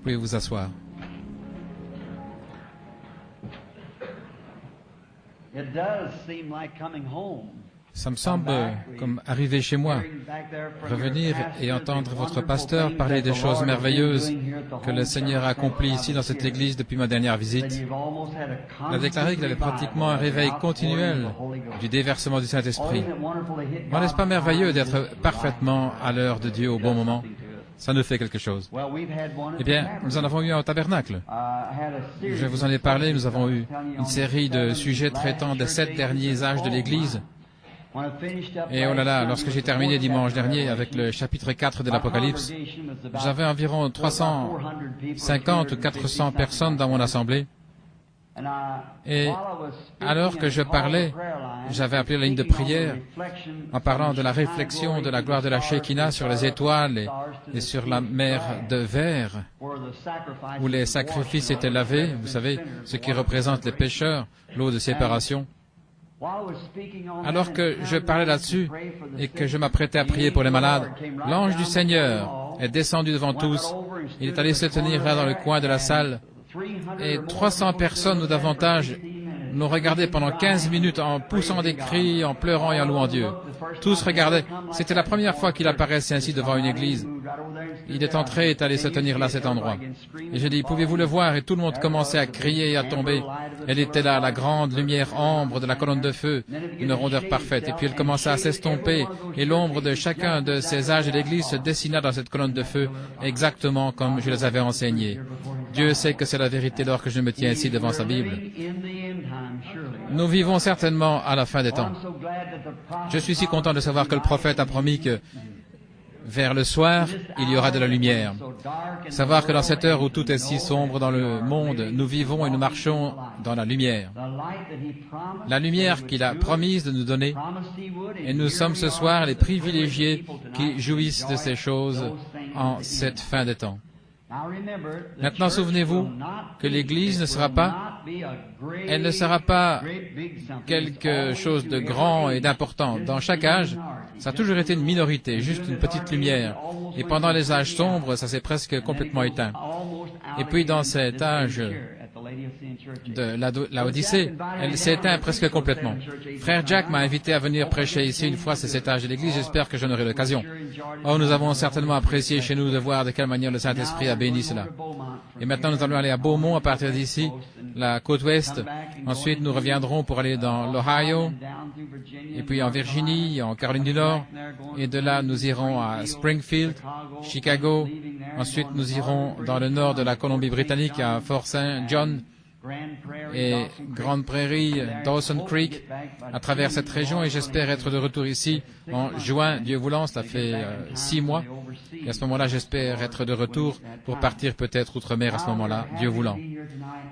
Pouvez vous asseoir. Ça me semble comme arriver chez moi, revenir et entendre votre pasteur parler des choses merveilleuses que le Seigneur a accomplies ici dans cette église depuis ma dernière visite. Il a déclaré qu'il avait pratiquement un réveil continuel du déversement du Saint-Esprit. N'est-ce pas merveilleux d'être parfaitement à l'heure de Dieu au bon moment? Ça nous fait quelque chose. Eh bien, nous en avons eu un au tabernacle. Je vous en ai parlé, nous avons eu une série de sujets traitant des 7 derniers âges de l'Église. Et oh là là, lorsque j'ai terminé dimanche dernier avec le chapitre 4 de l'Apocalypse, j'avais environ 350 ou 400 personnes dans mon assemblée. Et alors que je parlais, j'avais appelé la ligne de prière en parlant de la réflexion de la gloire de la Shekinah sur les étoiles et sur la mer de verre où les sacrifices étaient lavés, vous savez, ce qui représente les pécheurs, l'eau de séparation. Alors que je parlais là-dessus et que je m'apprêtais à prier pour les malades, l'ange du Seigneur est descendu devant tous. Il est allé se tenir là dans le coin de la salle et 300 personnes ou davantage l'ont regardé pendant 15 minutes en poussant des cris, en pleurant et en louant Dieu. Tous regardaient. C'était la première fois qu'il apparaissait ainsi devant une église. Il est entré et est allé se tenir là à cet endroit. Et j'ai dit, pouvez-vous le voir? Et tout le monde commençait à crier et à tomber. Elle était là, la grande lumière ambre de la colonne de feu, une rondeur parfaite. Et puis elle commença à s'estomper, et l'ombre de chacun de ces âges de l'église se dessina dans cette colonne de feu, exactement comme je les avais enseignés. Dieu sait que c'est la vérité lors que je me tiens ici devant sa Bible. Nous vivons certainement à la fin des temps. Je suis si content de savoir que le prophète a promis que vers le soir, il y aura de la lumière. Savoir que dans cette heure où tout est si sombre dans le monde, nous vivons et nous marchons dans la lumière. La lumière qu'il a promise de nous donner. Et nous sommes ce soir les privilégiés qui jouissent de ces choses en cette fin des temps. Maintenant, souvenez-vous que l'Église ne sera pas, elle ne sera pas quelque chose de grand et d'important. Dans chaque âge, ça a toujours été une minorité, juste une petite lumière. Et pendant les âges sombres, ça s'est presque complètement éteint. Et puis dans cet âge de la Odyssée, elle s'est éteinte presque complètement. Frère Jack m'a invité à venir prêcher ici une fois, c'est cet âge de l'Église, j'espère que j'en aurai l'occasion. Oh, nous avons certainement apprécié chez nous de voir de quelle manière le Saint-Esprit a béni cela. Et maintenant, nous allons aller à Beaumont à partir d'ici, la côte ouest. Ensuite, nous reviendrons pour aller dans l'Ohio, et puis en Virginie, en Caroline du Nord. Et de là, nous irons à Springfield, Chicago. Ensuite, nous irons dans le nord de la Colombie-Britannique, à Fort St. John et Grande Prairie, Dawson Creek, à travers cette région. Et j'espère être de retour ici en juin, Dieu voulant. Ça fait 6 mois. Et à ce moment-là, j'espère être de retour pour partir peut-être outre-mer à ce moment-là, Dieu voulant.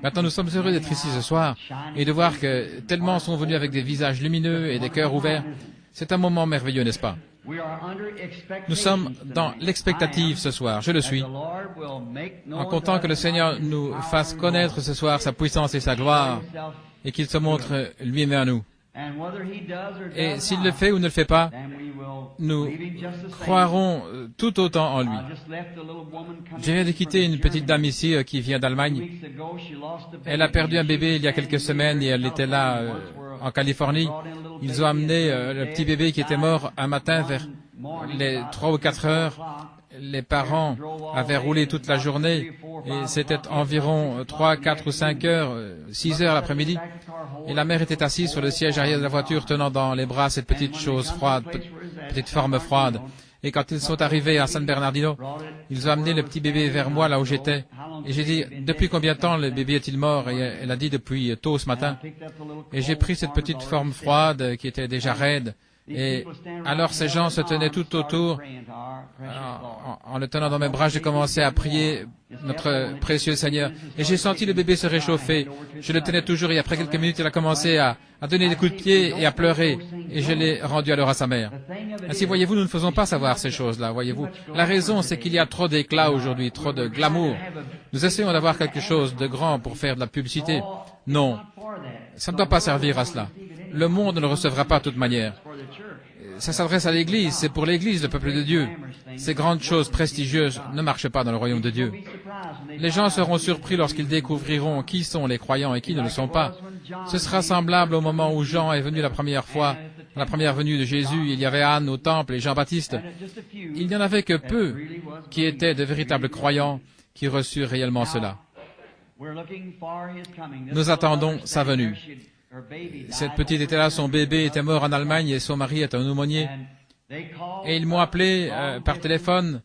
Maintenant, nous sommes heureux d'être ici ce soir et de voir que tellement sont venus avec des visages lumineux et des cœurs ouverts. C'est un moment merveilleux, n'est-ce pas? Nous sommes dans l'expectative ce soir, je le suis, en comptant que le Seigneur nous fasse connaître ce soir sa puissance et sa gloire, et qu'il se montre lui-même à nous. Et s'il le fait ou ne le fait pas, nous croirons tout autant en lui. Je viens de quitter une petite dame ici qui vient d'Allemagne. Elle a perdu un bébé il y a quelques semaines et elle était là en Californie. Ils ont amené le petit bébé qui était mort un matin vers les 3 ou 4 heures. Les parents avaient roulé toute la journée et c'était environ 3, 4 ou 5 heures, 6 heures l'après-midi. Et la mère était assise sur le siège arrière de la voiture tenant dans les bras cette petite chose froide, petite forme froide. Et quand ils sont arrivés à San Bernardino, ils ont amené le petit bébé vers moi là où j'étais. Et j'ai dit, depuis combien de temps le bébé est-il mort? Et elle a dit, depuis tôt ce matin. Et j'ai pris cette petite forme froide qui était déjà raide. Et alors ces gens se tenaient tout autour. En le tenant dans mes bras, j'ai commencé à prier notre précieux Seigneur. Et j'ai senti le bébé se réchauffer. Je le tenais toujours et après quelques minutes, il a commencé à donner des coups de pied et à pleurer. Et je l'ai rendu alors à sa mère. Ainsi, voyez-vous, nous ne faisons pas savoir ces choses-là, voyez-vous. La raison, c'est qu'il y a trop d'éclat aujourd'hui, trop de glamour. Nous essayons d'avoir quelque chose de grand pour faire de la publicité. Non, ça ne doit pas servir à cela. Le monde ne le recevra pas de toute manière. Ça s'adresse à l'Église, c'est pour l'Église, le peuple de Dieu. ces grandes choses prestigieuses ne marchent pas dans le royaume de Dieu. Les gens seront surpris lorsqu'ils découvriront qui sont les croyants et qui ne le sont pas. Ce sera semblable au moment où Jean est venu la première fois, à la première venue de Jésus. Il y avait Anne au temple et Jean-Baptiste. Il n'y en avait que peu qui étaient de véritables croyants qui reçurent réellement cela. Nous attendons sa venue. Cette petite était là, son bébé était mort en Allemagne et son mari est un aumônier. Et ils m'ont appelé par téléphone,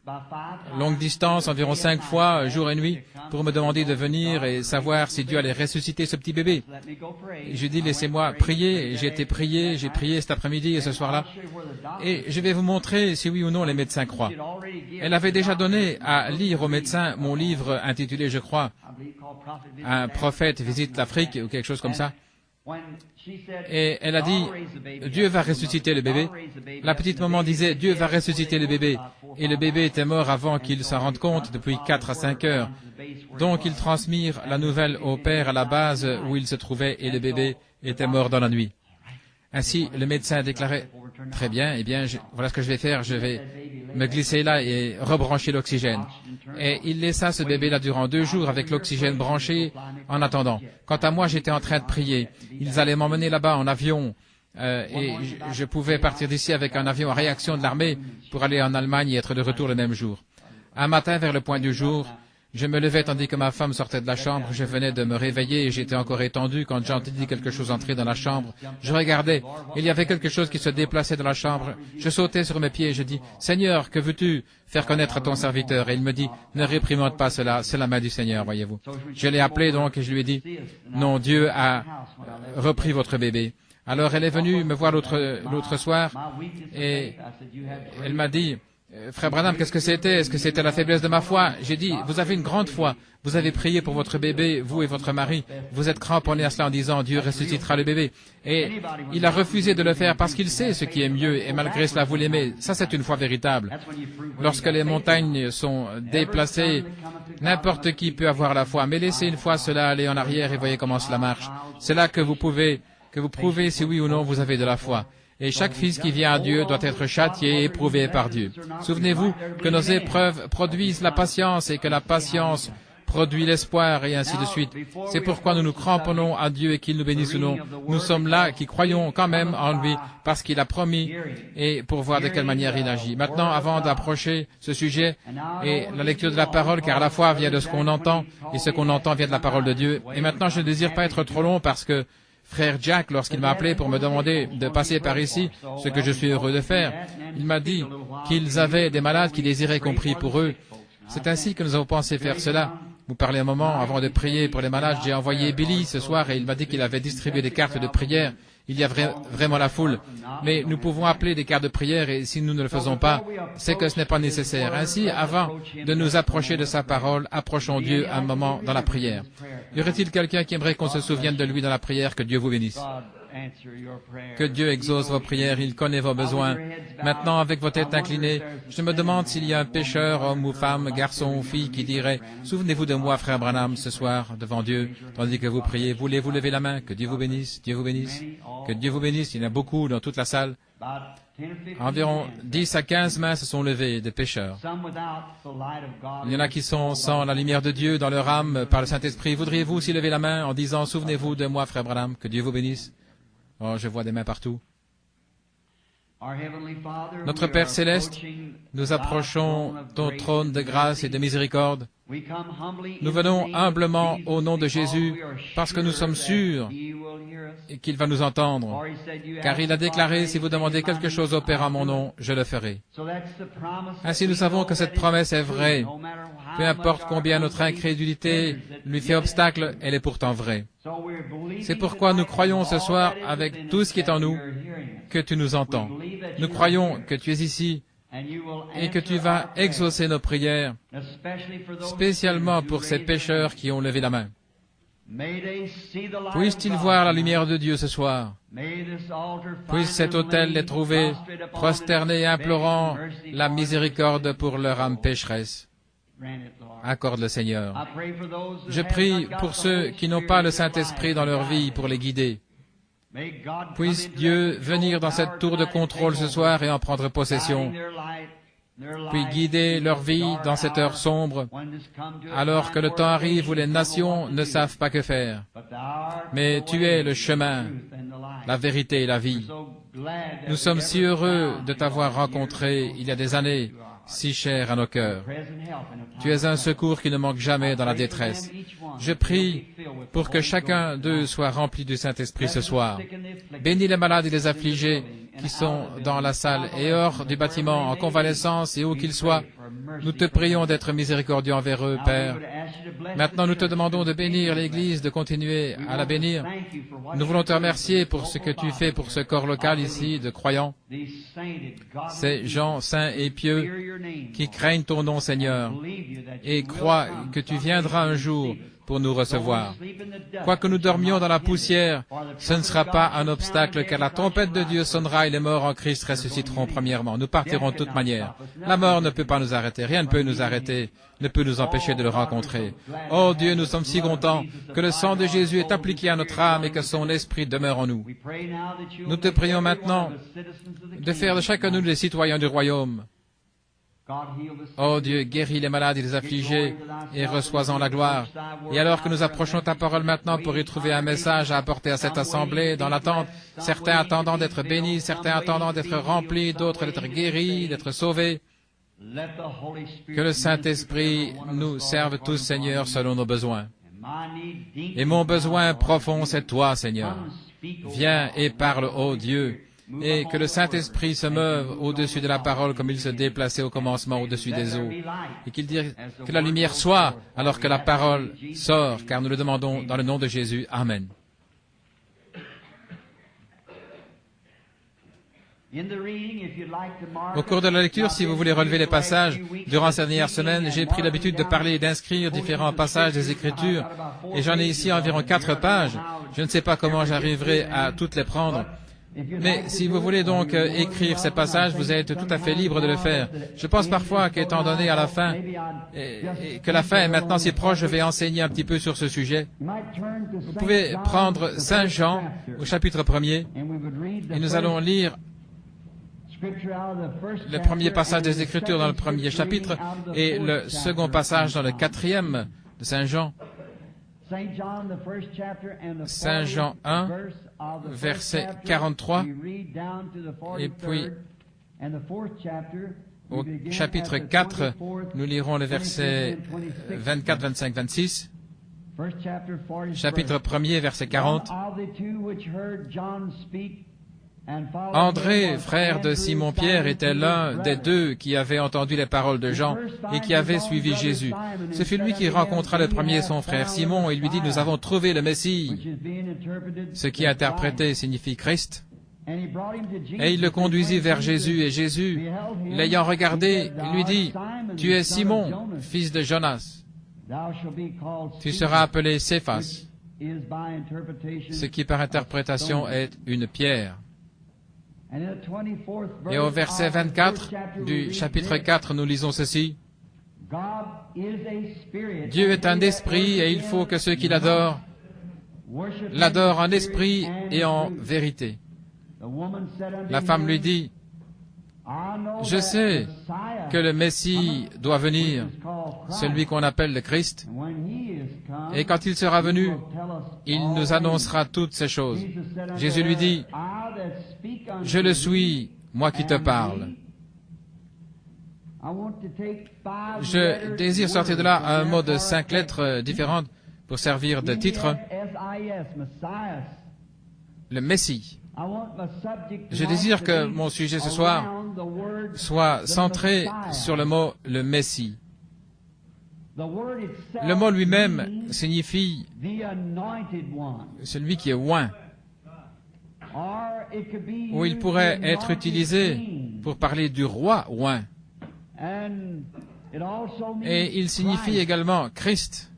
longue distance, environ 5 fois, jour et nuit, pour me demander de venir et savoir si Dieu allait ressusciter ce petit bébé. Et j'ai dit, laissez-moi prier. Et j'ai été prié, j'ai prié cet après-midi et ce soir-là. Et je vais vous montrer si oui ou non les médecins croient. Elle avait déjà donné à lire aux médecins mon livre intitulé, je crois, « Un prophète visite l'Afrique » ou quelque chose comme ça. Et elle a dit, Dieu va ressusciter le bébé. La petite maman disait, Dieu va ressusciter le bébé. Et le bébé était mort avant qu'il s'en rende compte, depuis 4 à 5 heures. Donc ils transmirent la nouvelle au père à la base où il se trouvait et le bébé était mort dans la nuit. Ainsi, le médecin a déclaré, très bien, eh bien, voilà ce que je vais faire, je vais me glisser là et rebrancher l'oxygène. Et il laissa ce bébé-là durant 2 jours avec l'oxygène branché en attendant. Quant à moi, j'étais en train de prier. Ils allaient m'emmener là-bas en avion et je pouvais partir d'ici avec un avion à réaction de l'armée pour aller en Allemagne et être de retour le même jour. Un matin, vers le point du jour, je me levais tandis que ma femme sortait de la chambre. Je venais de me réveiller et j'étais encore étendu quand j'entendis quelque chose entrer dans la chambre. Je regardais. Il y avait quelque chose qui se déplaçait dans la chambre. Je sautais sur mes pieds et je dis, « Seigneur, que veux-tu faire connaître à ton serviteur ?» Et il me dit, « Ne réprimande pas cela, c'est la main du Seigneur, voyez-vous. » Je l'ai appelé donc et je lui ai dit, « Non, Dieu a repris votre bébé. » Alors elle est venue me voir l'autre soir et elle m'a dit, Frère Branham, qu'est-ce que c'était? Est-ce que c'était la faiblesse de ma foi? J'ai dit, vous avez une grande foi. Vous avez prié pour votre bébé, vous et votre mari. Vous êtes cramponné à cela en disant, Dieu ressuscitera le bébé. Et il a refusé de le faire parce qu'il sait ce qui est mieux et malgré cela vous l'aimez. Ça, c'est une foi véritable. Lorsque les montagnes sont déplacées, n'importe qui peut avoir la foi. Mais laissez une fois cela aller en arrière et voyez comment cela marche. C'est là que vous prouvez si oui ou non vous avez de la foi. Et chaque fils qui vient à Dieu doit être châtié et éprouvé par Dieu. Souvenez-vous que nos épreuves produisent la patience et que la patience produit l'espoir et ainsi de suite. C'est pourquoi nous nous cramponnons à Dieu et qu'il nous bénisse ou non. Nous sommes là qui croyons quand même en lui parce qu'il a promis et pour voir de quelle manière il agit. Maintenant, avant d'approcher ce sujet et la lecture de la parole, car la foi vient de ce qu'on entend et ce qu'on entend vient de la parole de Dieu. Et maintenant, je ne désire pas être trop long parce que Frère Jack, lorsqu'il m'a appelé pour me demander de passer par ici, ce que je suis heureux de faire, il m'a dit qu'ils avaient des malades qui désiraient qu'on prie pour eux. C'est ainsi que nous avons pensé faire cela. Vous parlez un moment avant de prier pour les malades. J'ai envoyé Billy ce soir et il m'a dit qu'il avait distribué des cartes de prière. Il y a vraiment la foule. Mais nous pouvons appeler des cartes de prière et si nous ne le faisons pas, c'est que ce n'est pas nécessaire. Ainsi, avant de nous approcher de sa parole, approchons Dieu un moment dans la prière. Y aurait-il quelqu'un qui aimerait qu'on se souvienne de lui dans la prière? Que Dieu vous bénisse. Que Dieu exauce vos prières, il connaît vos besoins. Maintenant, avec vos têtes inclinées, je me demande s'il y a un pécheur, homme ou femme, garçon ou fille, qui dirait « Souvenez-vous de moi, frère Branham, ce soir, devant Dieu, tandis que vous priez. Voulez-vous lever la main? Que Dieu vous bénisse, Dieu vous bénisse. Que Dieu vous bénisse. » Il y en a beaucoup dans toute la salle. Environ 10 à 15 mains se sont levées de pécheurs. Il y en a qui sont sans la lumière de Dieu dans leur âme par le Saint-Esprit. Voudriez-vous aussi lever la main en disant « Souvenez-vous de moi, frère Branham, que Dieu vous bénisse. » Oh, je vois des mains partout. Notre Père Céleste, nous approchons ton trône de grâce et de miséricorde. Nous venons humblement au nom de Jésus parce que nous sommes sûrs qu'il va nous entendre. Car il a déclaré, si vous demandez quelque chose au Père en mon nom, je le ferai. Ainsi nous savons que cette promesse est vraie. Peu importe combien notre incrédulité lui fait obstacle, elle est pourtant vraie. C'est pourquoi nous croyons ce soir, avec tout ce qui est en nous, que tu nous entends. Nous croyons que tu es ici et que tu vas exaucer nos prières, spécialement pour ces pécheurs qui ont levé la main. Puisse-t-il voir la lumière de Dieu ce soir? Puisse cet autel les trouver prosternés et implorant la miséricorde pour leur âme pécheresse. Accorde le Seigneur. Je prie pour ceux qui n'ont pas le Saint-Esprit dans leur vie pour les guider. Puisse Dieu venir dans cette tour de contrôle ce soir et en prendre possession. puis guider leur vie dans cette heure sombre, alors que le temps arrive où les nations ne savent pas que faire. Mais tu es le chemin, la vérité et la vie. Nous sommes si heureux de t'avoir rencontré il y a des années, si cher à nos cœurs. Tu es un secours qui ne manque jamais dans la détresse. Je prie pour que chacun d'eux soit rempli du Saint-Esprit ce soir. Bénis les malades et les affligés qui sont dans la salle et hors du bâtiment, en convalescence et où qu'ils soient. Nous te prions d'être miséricordieux envers eux, Père. Maintenant, nous te demandons de bénir l'Église, de continuer à la bénir. Nous voulons te remercier pour ce que tu fais pour ce corps local ici de croyants, ces gens saints et pieux qui craignent ton nom, Seigneur, et croient que tu viendras un jour pour nous recevoir. Quoique nous dormions dans la poussière, ce ne sera pas un obstacle, car la trompette de Dieu sonnera et les morts en Christ ressusciteront premièrement. Nous partirons de toute manière. La mort ne peut pas nous arrêter, rien ne peut nous arrêter, ne peut nous empêcher de le rencontrer. Oh Dieu, nous sommes si contents que le sang de Jésus est appliqué à notre âme et que son esprit demeure en nous. Nous te prions maintenant de faire de chacun de nous des citoyens du royaume. Oh Dieu, guéris les malades et les affligés et reçois-en la gloire. Et alors que nous approchons ta parole maintenant pour y trouver un message à apporter à cette assemblée, dans l'attente, certains attendant d'être bénis, certains attendant d'être remplis, d'autres d'être guéris, d'être sauvés, que le Saint-Esprit nous serve tous, Seigneur, selon nos besoins. Et mon besoin profond, c'est toi, Seigneur. Viens et parle, ô Dieu, et que le Saint-Esprit se meuve au-dessus de la parole comme il se déplaçait au commencement au-dessus des eaux, et qu'il dise que la lumière soit alors que la parole sort, car nous le demandons dans le nom de Jésus. Amen. Au cours de la lecture, si vous voulez relever les passages, durant ces dernières semaines, j'ai pris l'habitude de parler et d'inscrire différents passages des Écritures, et j'en ai ici environ 4 pages. Je ne sais pas comment j'arriverai à toutes les prendre. Mais si vous voulez donc écrire ces passages, vous êtes tout à fait libre de le faire. Je pense parfois qu'étant donné à la fin, et que la fin est maintenant si proche, je vais enseigner un petit peu sur ce sujet. Vous pouvez prendre Saint Jean au chapitre 1er, et nous allons lire le premier passage des Écritures dans le premier chapitre, et le second passage dans le 4e de Saint Jean. Saint Jean 1, verset 43, et puis au chapitre 4, nous lirons les versets 24, 25, 26. Chapitre 1er, verset 40. André, frère de Simon-Pierre, était l'un des 2 qui avaient entendu les paroles de Jean et qui avaient suivi Jésus. Ce fut lui qui rencontra le premier son frère Simon et lui dit « Nous avons trouvé le Messie », ce qui interprété signifie Christ. Et il le conduisit vers Jésus, et Jésus, l'ayant regardé, lui dit « Tu es Simon, fils de Jonas. Tu seras appelé Céphas », ce qui par interprétation est une pierre. Et au verset 24 du chapitre 4, nous lisons ceci. Dieu est un esprit et il faut que ceux qui l'adorent l'adorent en esprit et en vérité. La femme lui dit, je sais que le Messie doit venir, celui qu'on appelle le Christ, et quand il sera venu, il nous annoncera toutes ces choses. Jésus lui dit, je le suis, moi qui te parle. Je désire sortir de là un mot de 5 lettres différentes pour servir de titre. Le Messie. Je désire que mon sujet ce soir soit centré sur le mot « le Messie ». Le mot lui-même signifie celui qui est oint, ou il pourrait être utilisé pour parler du roi oint. Et il signifie également Christ.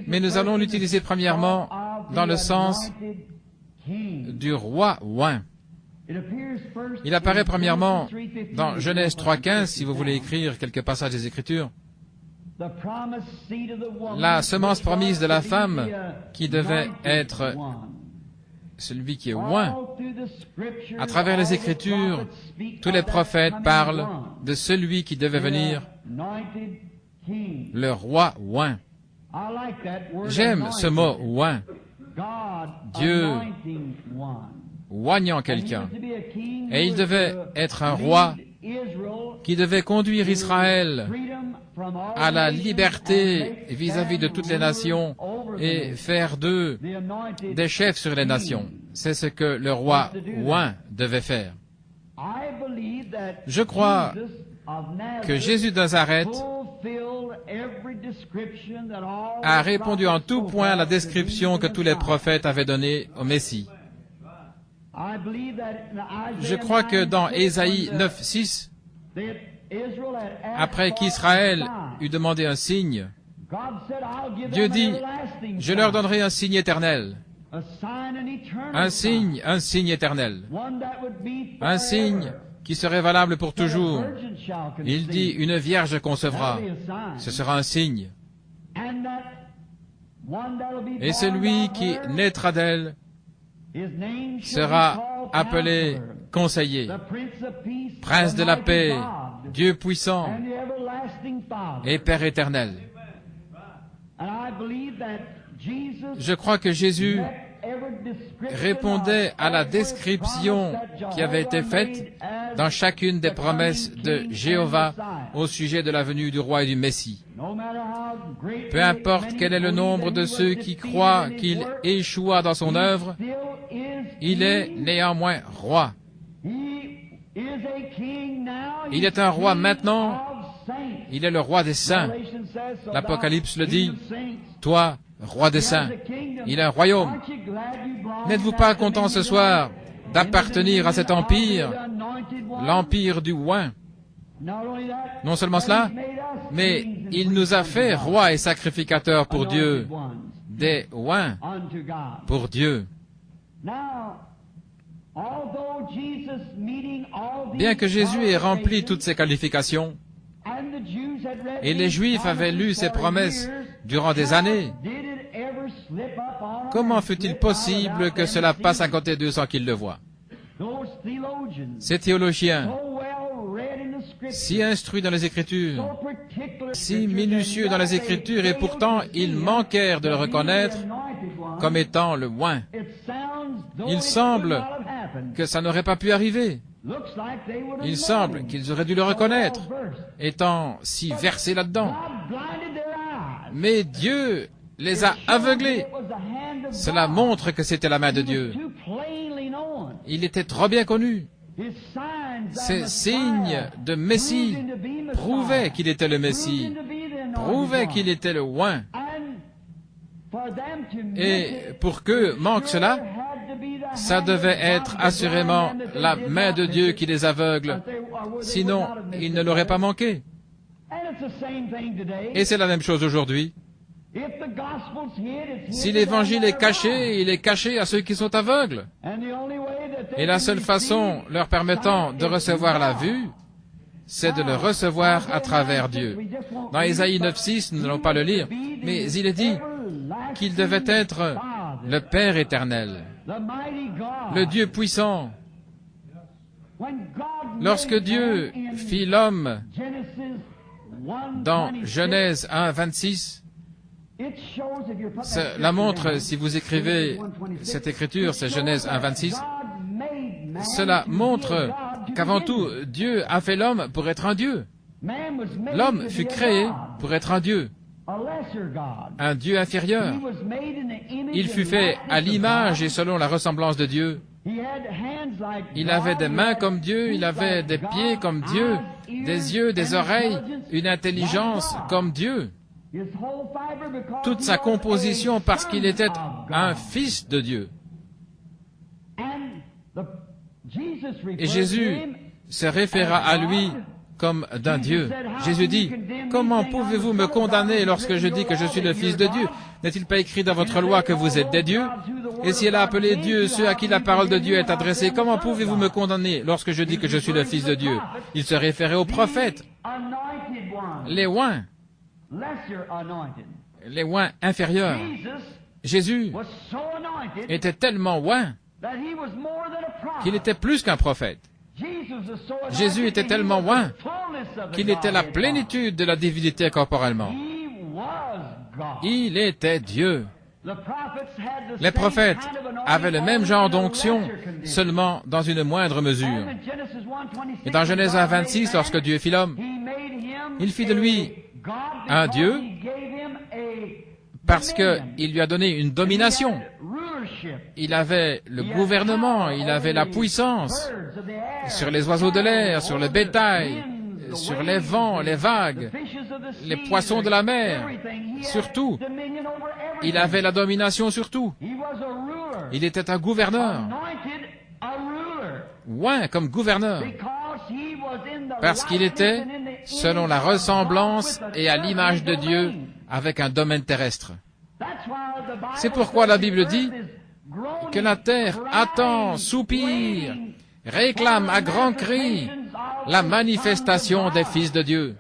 Mais nous allons l'utiliser premièrement dans le sens du roi oint. Il apparaît premièrement dans Genèse 3.15, si vous voulez écrire quelques passages des Écritures. La semence promise de la femme qui devait être celui qui est oint. À travers les Écritures, tous les prophètes parlent de celui qui devait venir, le roi oint. J'aime ce mot oint. Dieu oignant quelqu'un. Et il devait être un roi qui devait conduire Israël à la liberté vis-à-vis de toutes les nations et faire d'eux des chefs sur les nations. C'est ce que le roi oint devait faire. Je crois que Jésus de Nazareth a répondu en tout point à la description que tous les prophètes avaient donnée au Messie. Je crois que dans Ésaïe 9:6, après qu'Israël eut demandé un signe, Dieu dit, « Je leur donnerai un signe éternel. » Un signe éternel. Un signe qui serait valable pour toujours. Il dit, « Une vierge concevra. » Ce sera un signe. Et celui qui naîtra d'elle sera appelé conseiller, prince de la paix, Dieu puissant et Père éternel. Je crois que Jésus répondait à la description qui avait été faite dans chacune des promesses de Jéhovah au sujet de la venue du roi et du Messie. Peu importe quel est le nombre de ceux qui croient qu'il échoua dans son œuvre, il est néanmoins roi. Il est un roi maintenant, il est le roi des saints. L'Apocalypse le dit, toi, roi des saints, il a un royaume. N'êtes-vous pas content ce soir d'appartenir à cet empire, l'empire du oint? Non seulement cela, mais il nous a fait rois et sacrificateurs pour Dieu, des oints pour Dieu. Bien que Jésus ait rempli toutes ces qualifications, et les Juifs avaient lu ces promesses durant des années, comment fut-il possible que cela passe à côté d'eux sans qu'ils le voient? Ces théologiens, si instruits dans les Écritures, si minutieux dans les Écritures, et pourtant ils manquèrent de le reconnaître comme étant le oint. Il semble que ça n'aurait pas pu arriver. Il semble qu'ils auraient dû le reconnaître, étant si versés là-dedans. Mais Dieu les a aveuglés. Cela montre que c'était la main de Dieu. Il était trop bien connu. Ces signes de Messie prouvaient qu'il était le Messie, prouvaient qu'il était le oint. Et pour qu'eux manquent cela, ça devait être assurément la main de Dieu qui les aveugle. Sinon, ils ne l'auraient pas manqué. Et c'est la même chose aujourd'hui. Si l'évangile est caché, il est caché à ceux qui sont aveugles. Et la seule façon leur permettant de recevoir la vue, c'est de le recevoir à travers Dieu. Dans Ésaïe 9:6, nous n'allons pas le lire, mais il est dit qu'il devait être le Père éternel, le Dieu puissant. Lorsque Dieu fit l'homme dans Genèse 1:26, cela montre, si vous écrivez cette écriture, c'est Genèse 1:26, cela montre qu'avant tout, Dieu a fait l'homme pour être un Dieu. L'homme fut créé pour être un Dieu inférieur. Il fut fait à l'image et selon la ressemblance de Dieu. Il avait des mains comme Dieu, il avait des pieds comme Dieu, des yeux, des oreilles, une intelligence comme Dieu. Toute sa composition parce qu'il était un fils de Dieu. Et Jésus se référa à lui comme d'un Dieu. Jésus dit, « Comment pouvez-vous me condamner lorsque je dis que je suis le Fils de Dieu? N'est-il pas écrit dans votre loi que vous êtes des dieux? Et si elle a appelé Dieu ceux à qui la parole de Dieu est adressée, comment pouvez-vous me condamner lorsque je dis que je suis le Fils de Dieu? » Il se référait aux prophètes, les oints inférieurs. Jésus était tellement oint qu'il était plus qu'un prophète. Jésus était tellement loin qu'il était la plénitude de la divinité corporellement. Il était Dieu. Les prophètes avaient le même genre d'onction, seulement dans une moindre mesure. Et dans Genèse 1, 26, lorsque Dieu fit l'homme, il fit de lui un Dieu parce qu'il lui a donné une domination. Il avait le gouvernement, il avait la puissance sur les oiseaux de l'air, sur le bétail, sur les vents, les vagues, les poissons de la mer, sur tout. Il avait la domination sur tout. Il était un gouverneur. Ouais, comme gouverneur. Parce qu'il était selon la ressemblance et à l'image de Dieu avec un domaine terrestre. C'est pourquoi la Bible dit que la terre attend, soupire, réclame à grands cris la manifestation des fils de Dieu.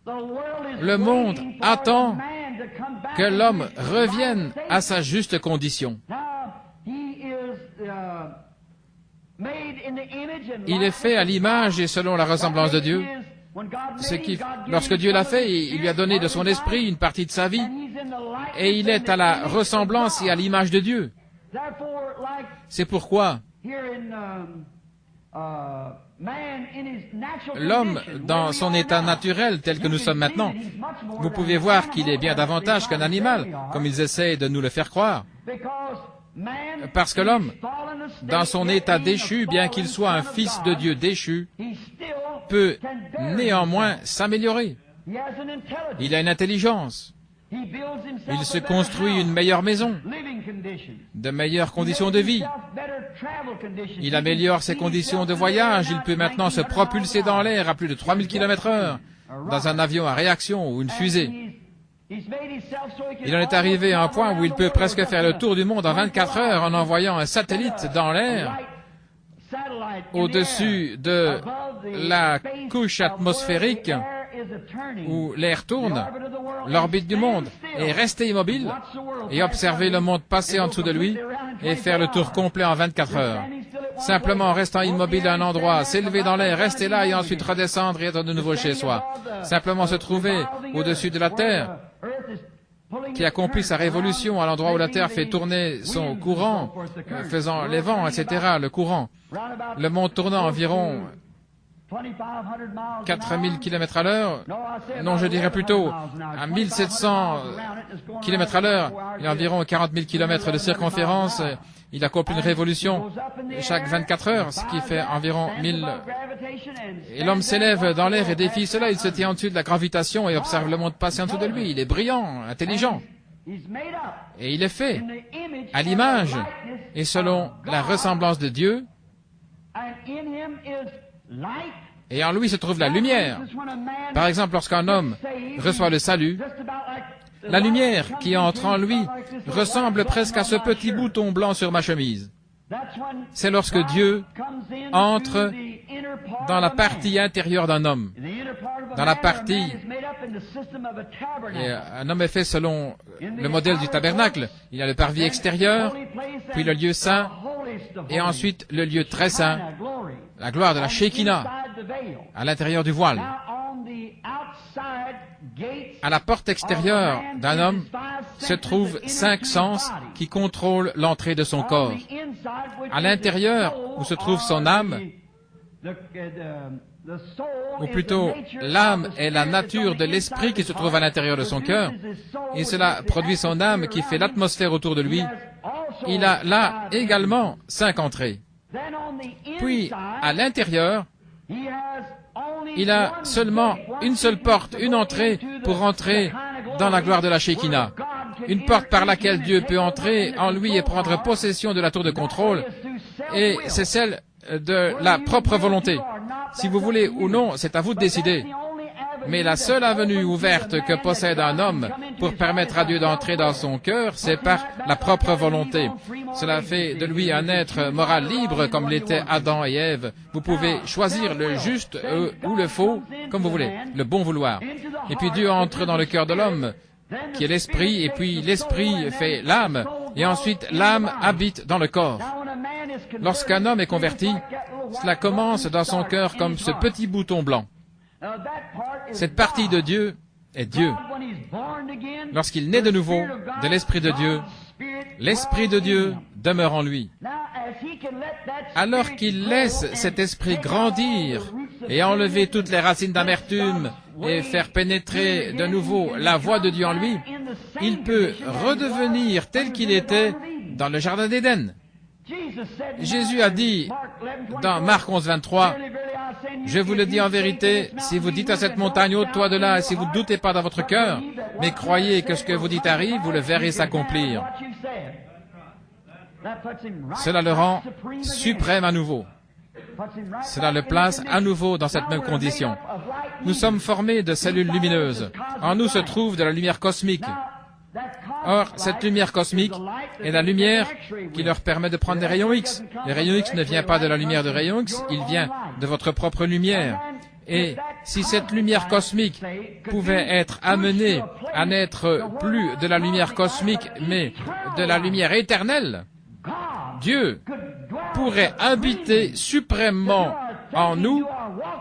Le monde attend que l'homme revienne à sa juste condition. Il est fait à l'image et selon la ressemblance de Dieu. Lorsque Dieu l'a fait, il lui a donné de son esprit une partie de sa vie, et il est à la ressemblance et à l'image de Dieu. C'est pourquoi l'homme, dans son état naturel tel que nous sommes maintenant, vous pouvez voir qu'il est bien davantage qu'un animal, comme ils essaient de nous le faire croire. Parce que l'homme, dans son état déchu, bien qu'il soit un fils de Dieu déchu, peut néanmoins s'améliorer. Il a une intelligence. Il se construit une meilleure maison, de meilleures conditions de vie. Il améliore ses conditions de voyage. Il peut maintenant se propulser dans l'air à plus de 3000 km/h dans un avion à réaction ou une fusée. Il en est arrivé à un point où il peut presque faire le tour du monde en 24 heures en envoyant un satellite dans l'air au-dessus de la couche atmosphérique où l'air tourne, l'orbite du monde, et rester immobile et observer le monde passer en dessous de lui et faire le tour complet en 24 heures. Simplement en restant immobile à un endroit, s'élever dans l'air, rester là et ensuite redescendre et être de nouveau chez soi. Simplement se trouver au-dessus de la Terre, qui accomplit sa révolution à l'endroit où la Terre fait tourner son courant, faisant les vents, etc., le courant. Le monde tournant environ 4000 km à l'heure, non, je dirais plutôt à 1700 km à l'heure, il y a environ 40 000 km de circonférence, il accomplit une révolution chaque 24 heures, ce qui fait environ 1000. Et l'homme s'élève dans l'air et défie cela, il se tient en dessus de la gravitation et observe le monde passer en dessous de lui, il est brillant, intelligent. Et il est fait à l'image et selon la ressemblance de Dieu, et en lui se trouve la lumière. Par exemple, lorsqu'un homme reçoit le salut, la lumière qui entre en lui ressemble presque à ce petit bouton blanc sur ma chemise. C'est lorsque Dieu entre dans la partie intérieure d'un homme. Dans la partie... un homme est fait selon le modèle du tabernacle. Il a le parvis extérieur, puis le lieu saint, et ensuite le lieu très saint, la gloire de la Shekinah, à l'intérieur du voile. À la porte extérieure d'un homme se trouvent 5 sens qui contrôlent l'entrée de son corps. À l'intérieur, où se trouve son âme, ou plutôt l'âme est la nature de l'esprit qui se trouve à l'intérieur de son cœur, et cela produit son âme qui fait l'atmosphère autour de lui. Il a là également 5 entrées. Puis, à l'intérieur, il a seulement une seule porte, une entrée pour entrer dans la gloire de la Shekinah. Une porte par laquelle Dieu peut entrer en lui et prendre possession de la tour de contrôle, et c'est celle de la propre volonté. Si vous voulez ou non, c'est à vous de décider. Mais la seule avenue ouverte que possède un homme pour permettre à Dieu d'entrer dans son cœur, c'est par la propre volonté. Cela fait de lui un être moral libre comme l'étaient Adam et Ève. Vous pouvez choisir le juste ou le faux, comme vous voulez, le bon vouloir. Et puis Dieu entre dans le cœur de l'homme, qui est l'esprit, et puis l'esprit fait l'âme, Et ensuite, l'âme habite dans le corps. Lorsqu'un homme est converti, cela commence dans son cœur comme ce petit bouton blanc. Cette partie de Dieu est Dieu. Lorsqu'il naît de nouveau de l'Esprit de Dieu, l'Esprit de Dieu demeure en lui. Alors qu'il laisse cet esprit grandir et enlever toutes les racines d'amertume et faire pénétrer de nouveau la voix de Dieu en lui, il peut redevenir tel qu'il était dans le Jardin d'Éden. Jésus a dit dans Marc 11, 23, « Je vous le dis en vérité, si vous dites à cette montagne, ôte-toi de là, et si vous ne doutez pas dans votre cœur, mais croyez que ce que vous dites arrive, vous le verrez s'accomplir. » Cela le rend suprême à nouveau. Cela le place à nouveau dans cette même condition. Nous sommes formés de cellules lumineuses. En nous se trouve de la lumière cosmique. Or, cette lumière cosmique est la lumière qui leur permet de prendre des rayons X. Les rayons X ne viennent pas de la lumière de rayons X, il vient de votre propre lumière. Et si cette lumière cosmique pouvait être amenée à n'être plus de la lumière cosmique, mais de la lumière éternelle, Dieu pourrait habiter suprêmement en nous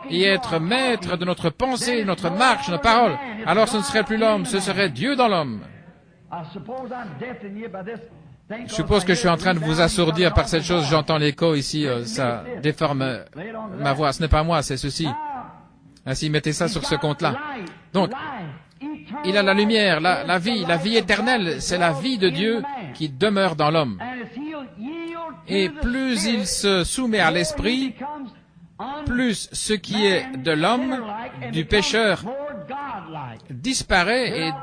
et être maître de notre pensée, notre marche, nos paroles. Alors ce ne serait plus l'homme, ce serait Dieu dans l'homme. Je suppose que je suis en train de vous assourdir par cette chose. J'entends l'écho ici, ça déforme ma voix. Ce n'est pas moi, c'est ceci. Ainsi, mettez ça sur ce compte-là. Donc, il a la lumière, la vie éternelle, c'est la vie de Dieu qui demeure dans l'homme. Et plus il se soumet à l'esprit, plus ce qui est de l'homme, du pécheur, disparaît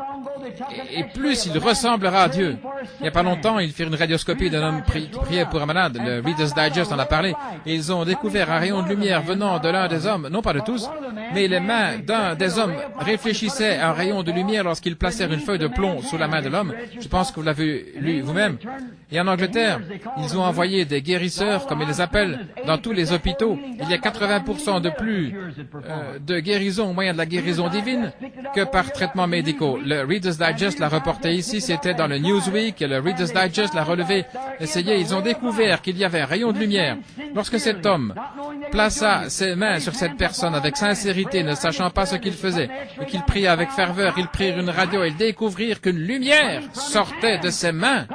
et plus il ressemblera à Dieu. Il n'y a pas longtemps, ils firent une radioscopie d'un homme qui priait pour un malade. Le Reader's Digest en a parlé. Et ils ont découvert un rayon de lumière venant de l'un des hommes, non pas de tous, mais les mains d'un des hommes réfléchissaient à un rayon de lumière lorsqu'ils placèrent une feuille de plomb sous la main de l'homme. Je pense que vous l'avez lu vous-même. Et en Angleterre, ils ont envoyé des guérisseurs, comme ils les appellent, dans tous les hôpitaux. Il y a 80% de plus de guérison au moyen de la guérison divine que par traitements médicaux. Le Reader's Digest l'a reporté ici, c'était dans le Newsweek, et le Reader's Digest l'a relevé. Essayez, ils ont découvert qu'il y avait un rayon de lumière. Lorsque cet homme plaça ses mains sur cette personne avec sincérité, ne sachant pas ce qu'il faisait, et qu'il pria avec ferveur, ils prirent une radio et ils découvrirent qu'une lumière sortait de ses mains.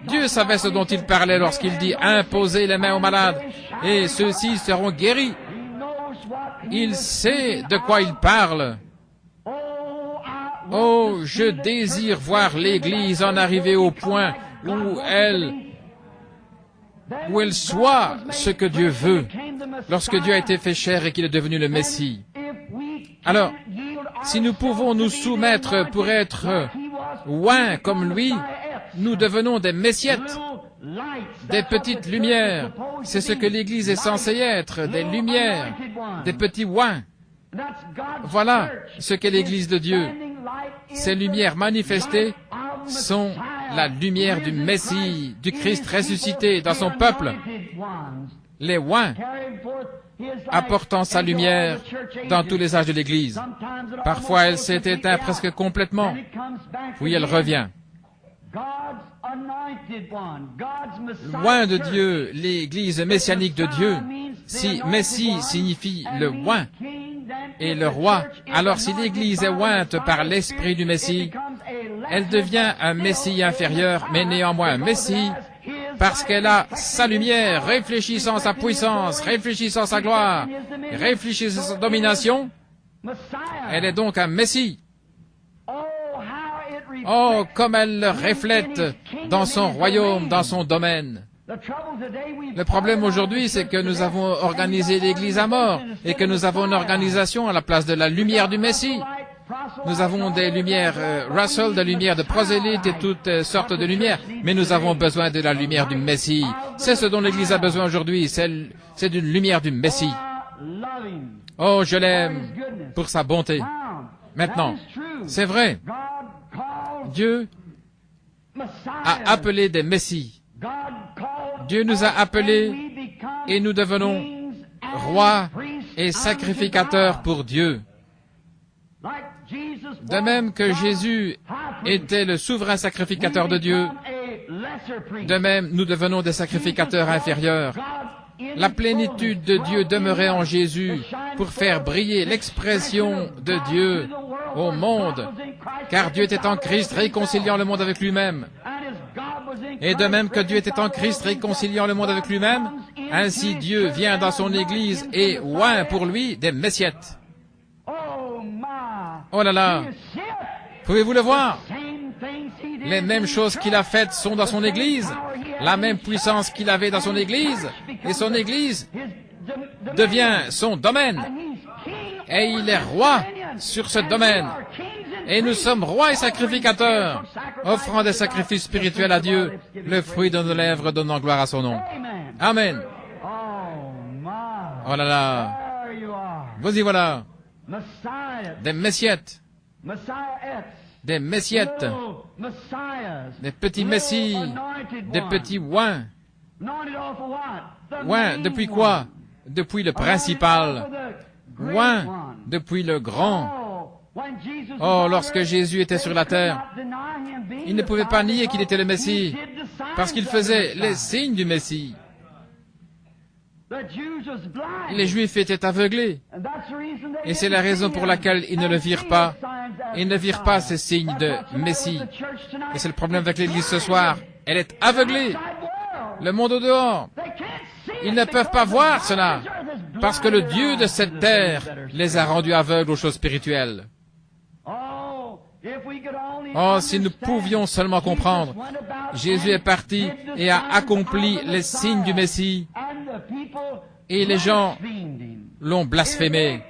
Dieu savait ce dont il parlait lorsqu'il dit « Imposez les mains aux malades, et ceux-ci seront guéris ». Il sait de quoi il parle. Oh, je désire voir l'Église en arriver au point où elle soit ce que Dieu veut, lorsque Dieu a été fait chair et qu'il est devenu le Messie. Alors, si nous pouvons nous soumettre pour être oints comme lui, nous devenons des messiettes, des petites lumières. C'est ce que l'Église est censée être, des lumières, des petits oints. Voilà ce qu'est l'Église de Dieu. Ces lumières manifestées sont la lumière du Messie, du Christ ressuscité dans son peuple. Les oints apportant sa lumière dans tous les âges de l'Église. Parfois, elle s'est éteinte presque complètement, puis elle revient. L'oint de Dieu, l'Église messianique de Dieu, si Messie signifie le oint et le roi, alors si l'Église est ointe par l'Esprit du Messie, elle devient un Messie inférieur, mais néanmoins un Messie, parce qu'elle a sa lumière, réfléchissant sa puissance, réfléchissant sa gloire, réfléchissant sa domination. Elle est donc un Messie. Oh, comme elle le reflète dans son royaume, dans son domaine. Le problème aujourd'hui, c'est que nous avons organisé l'Église à mort et que nous avons une organisation à la place de la lumière du Messie. Nous avons des lumières Russell, des lumières de prosélytes et toutes sortes de lumières, mais nous avons besoin de la lumière du Messie. C'est ce dont l'Église a besoin aujourd'hui, c'est d'une lumière du Messie. Oh, je l'aime pour sa bonté. Maintenant, c'est vrai, Dieu a appelé des Messies. Dieu nous a appelés et nous devenons rois et sacrificateurs pour Dieu. De même que Jésus était le souverain sacrificateur de Dieu, De même, nous devenons des sacrificateurs inférieurs. La plénitude de Dieu demeurait en Jésus pour faire briller l'expression de Dieu au monde, car Dieu était en Christ réconciliant le monde avec lui-même. Et de même que Dieu était en Christ réconciliant le monde avec lui-même, ainsi Dieu vient dans son Église et oint pour lui des messiettes. Oh là là! Pouvez-vous le voir? Les mêmes choses qu'il a faites sont dans son Église, la même puissance qu'il avait dans son Église, et son Église devient son domaine. Et il est roi sur ce domaine. Et nous sommes rois et sacrificateurs, offrant des sacrifices spirituels à Dieu, le fruit de nos lèvres donnant gloire à son nom. Amen. Oh là là. Vous y voilà. Des messiettes. Des messiettes. Des petits messies. Des petits oints. Oints, depuis quoi? Depuis le principal. Oints, depuis le grand. Oh, lorsque Jésus était sur la terre, il ne pouvait pas nier qu'il était le Messie, parce qu'il faisait les signes du Messie. Les Juifs étaient aveuglés, et c'est la raison pour laquelle ils ne le virent pas. Ils ne virent pas ces signes de Messie. Et c'est le problème avec l'Église ce soir. Elle est aveuglée. Le monde au dehors. Ils ne peuvent pas voir cela, parce que le Dieu de cette terre les a rendus aveugles aux choses spirituelles. Oh, si nous pouvions seulement comprendre. Jésus est parti et a accompli les signes du Messie, et les gens l'ont blasphémé.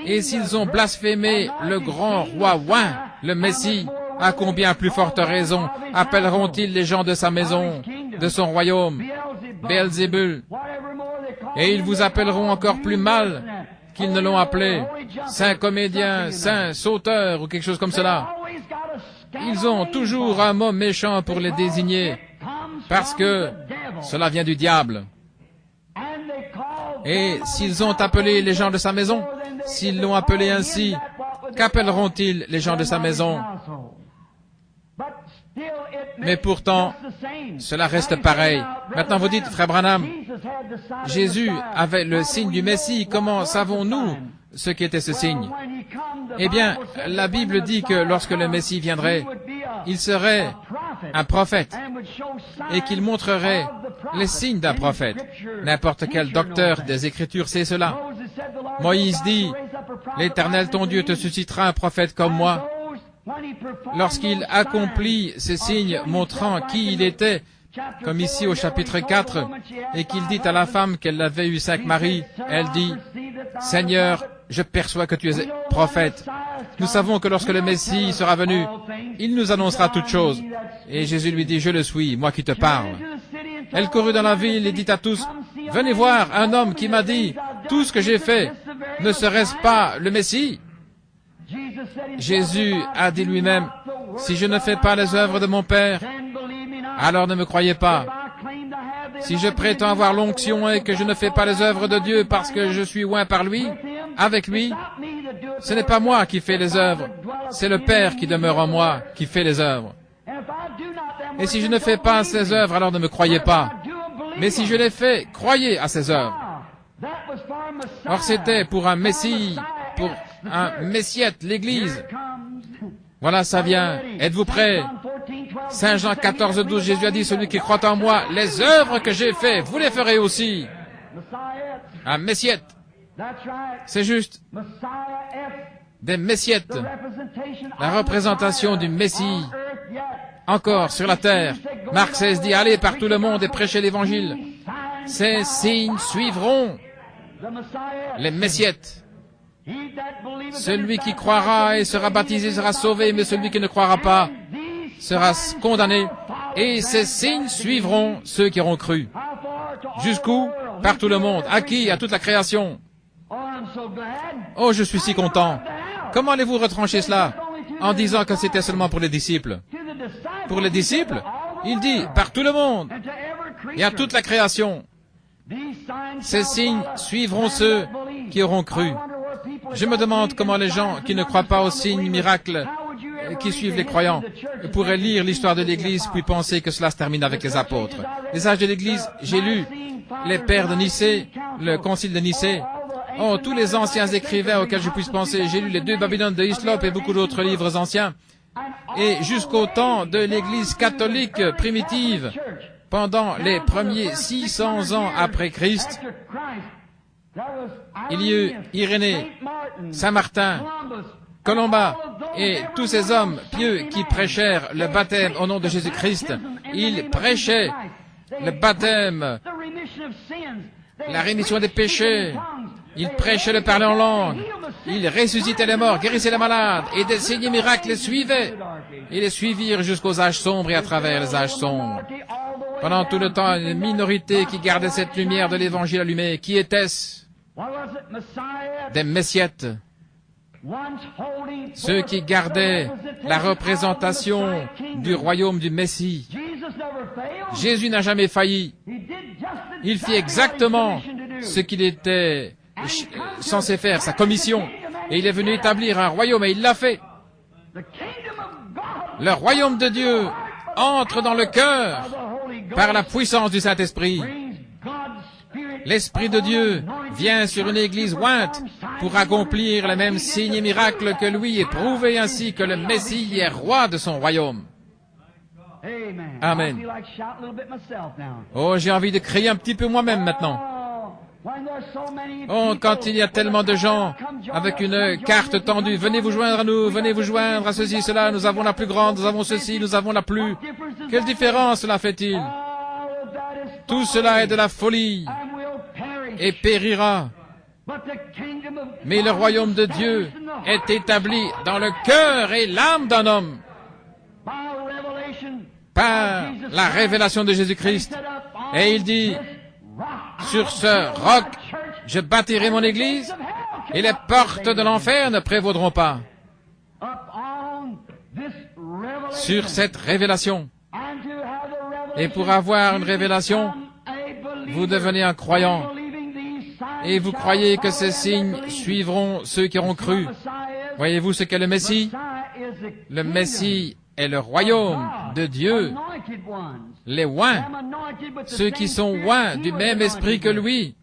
Et s'ils ont blasphémé le grand roi oint, le Messie, à combien plus forte raison appelleront-ils les gens de sa maison, de son royaume, Béelzébul? Et ils vous appelleront encore plus mal qu'ils ne l'ont appelé, saint comédien, saint sauteur ou quelque chose comme cela. Ils ont toujours un mot méchant pour les désigner, parce que cela vient du diable. Et s'ils ont appelé les gens de sa maison, s'ils l'ont appelé ainsi, qu'appelleront-ils les gens de sa maison? Mais pourtant, cela reste pareil. Maintenant vous dites, frère Branham, Jésus avait le signe du Messie. Comment savons-nous ce qu'était ce signe? Eh bien, la Bible dit que lorsque le Messie viendrait, il serait un prophète et qu'il montrerait les signes d'un prophète. N'importe quel docteur des Écritures sait cela. Moïse dit, l'Éternel ton Dieu te suscitera un prophète comme moi. Lorsqu'il accomplit ces signes montrant qui il était, comme ici au chapitre 4, et qu'il dit à la femme qu'elle avait eu 5 maris, elle dit, « Seigneur, je perçois que tu es prophète. Nous savons que lorsque le Messie sera venu, il nous annoncera toutes choses. » Et Jésus lui dit, « Je le suis, moi qui te parle. » Elle courut dans la ville et dit à tous, « Venez voir un homme qui m'a dit, tout ce que j'ai fait, ne serait-ce pas le Messie ?» Jésus a dit lui-même, « Si je ne fais pas les œuvres de mon Père, alors ne me croyez pas. Si je prétends avoir l'onction et que je ne fais pas les œuvres de Dieu parce que je suis oint par lui, avec lui, ce n'est pas moi qui fais les œuvres, c'est le Père qui demeure en moi qui fait les œuvres. Et si je ne fais pas ces œuvres, alors ne me croyez pas. Mais si je les fais, croyez à ces œuvres. » Or c'était pour un Messie, pour un Messiette, l'Église. Voilà, ça vient. Êtes-vous prêts? Saint Jean 14, 12, Jésus a dit, celui qui croit en moi, les œuvres que j'ai faites, vous les ferez aussi. Un Messiette. C'est juste. Des Messiettes. La représentation du Messie. Encore sur la terre. Marc 16 dit, allez par tout le monde et prêchez l'Évangile. Ces signes suivront les Messiettes. Celui qui croira et sera baptisé sera sauvé, mais celui qui ne croira pas sera condamné. Et ces signes suivront ceux qui auront cru. Jusqu'où? Par tout le monde. À qui? À toute la création. Oh, je suis si content. Comment allez-vous retrancher cela? En disant que c'était seulement pour les disciples. Pour les disciples, il dit par tout le monde et à toute la création. Ces signes suivront ceux qui auront cru. Je me demande comment les gens qui ne croient pas aux signes miracles qui suivent les croyants pourraient lire l'histoire de l'Église puis penser que cela se termine avec les apôtres. Les âges de l'Église, j'ai lu les pères de Nicée, le concile de Nicée, tous les anciens écrivains auxquels je puisse penser. J'ai lu les 2 Babylones de Hislop et beaucoup d'autres livres anciens. Et jusqu'au temps de l'Église catholique primitive, pendant les premiers 600 ans après Christ, il y eut Irénée, Saint Martin, Colomba et tous ces hommes pieux qui prêchèrent le baptême au nom de Jésus-Christ. Ils prêchaient le baptême, la rémission des péchés. Ils prêchaient le parler en langue. Ils ressuscitaient les morts, guérissaient les malades, et des signes et miracles les suivaient. Ils les suivirent jusqu'aux âges sombres et à travers les âges sombres. Pendant tout le temps, une minorité qui gardait cette lumière de l'Évangile allumée. Qui était-ce? Des messiètes. Ceux qui gardaient la représentation du royaume du Messie. Jésus n'a jamais failli. Il fit exactement ce qu'il était censé faire, sa commission. Et il est venu établir un royaume et il l'a fait. Le royaume de Dieu entre dans le cœur par la puissance du Saint-Esprit. L'Esprit de Dieu vient sur une église ointe pour accomplir les mêmes signes et miracles que lui et prouver ainsi que le Messie est roi de son royaume. Amen. Oh, j'ai envie de crier un petit peu moi-même maintenant. Oh, quand il y a tellement de gens avec une carte tendue, venez vous joindre à nous, venez vous joindre à ceci, cela, nous avons la plus grande, nous avons ceci, nous avons la plus. Quelle différence cela fait-il? Tout cela est de la folie et périra. Mais le royaume de Dieu est établi dans le cœur et l'âme d'un homme par la révélation de Jésus-Christ. Et il dit, sur ce roc, je bâtirai mon église et les portes de l'enfer ne prévaudront pas. Sur cette révélation. Et pour avoir une révélation, vous devenez un croyant. Et vous croyez que ces signes suivront ceux qui auront cru. Voyez-vous ce qu'est le Messie? Le Messie est le royaume de Dieu. Les oints, ceux qui sont oints du même esprit que lui.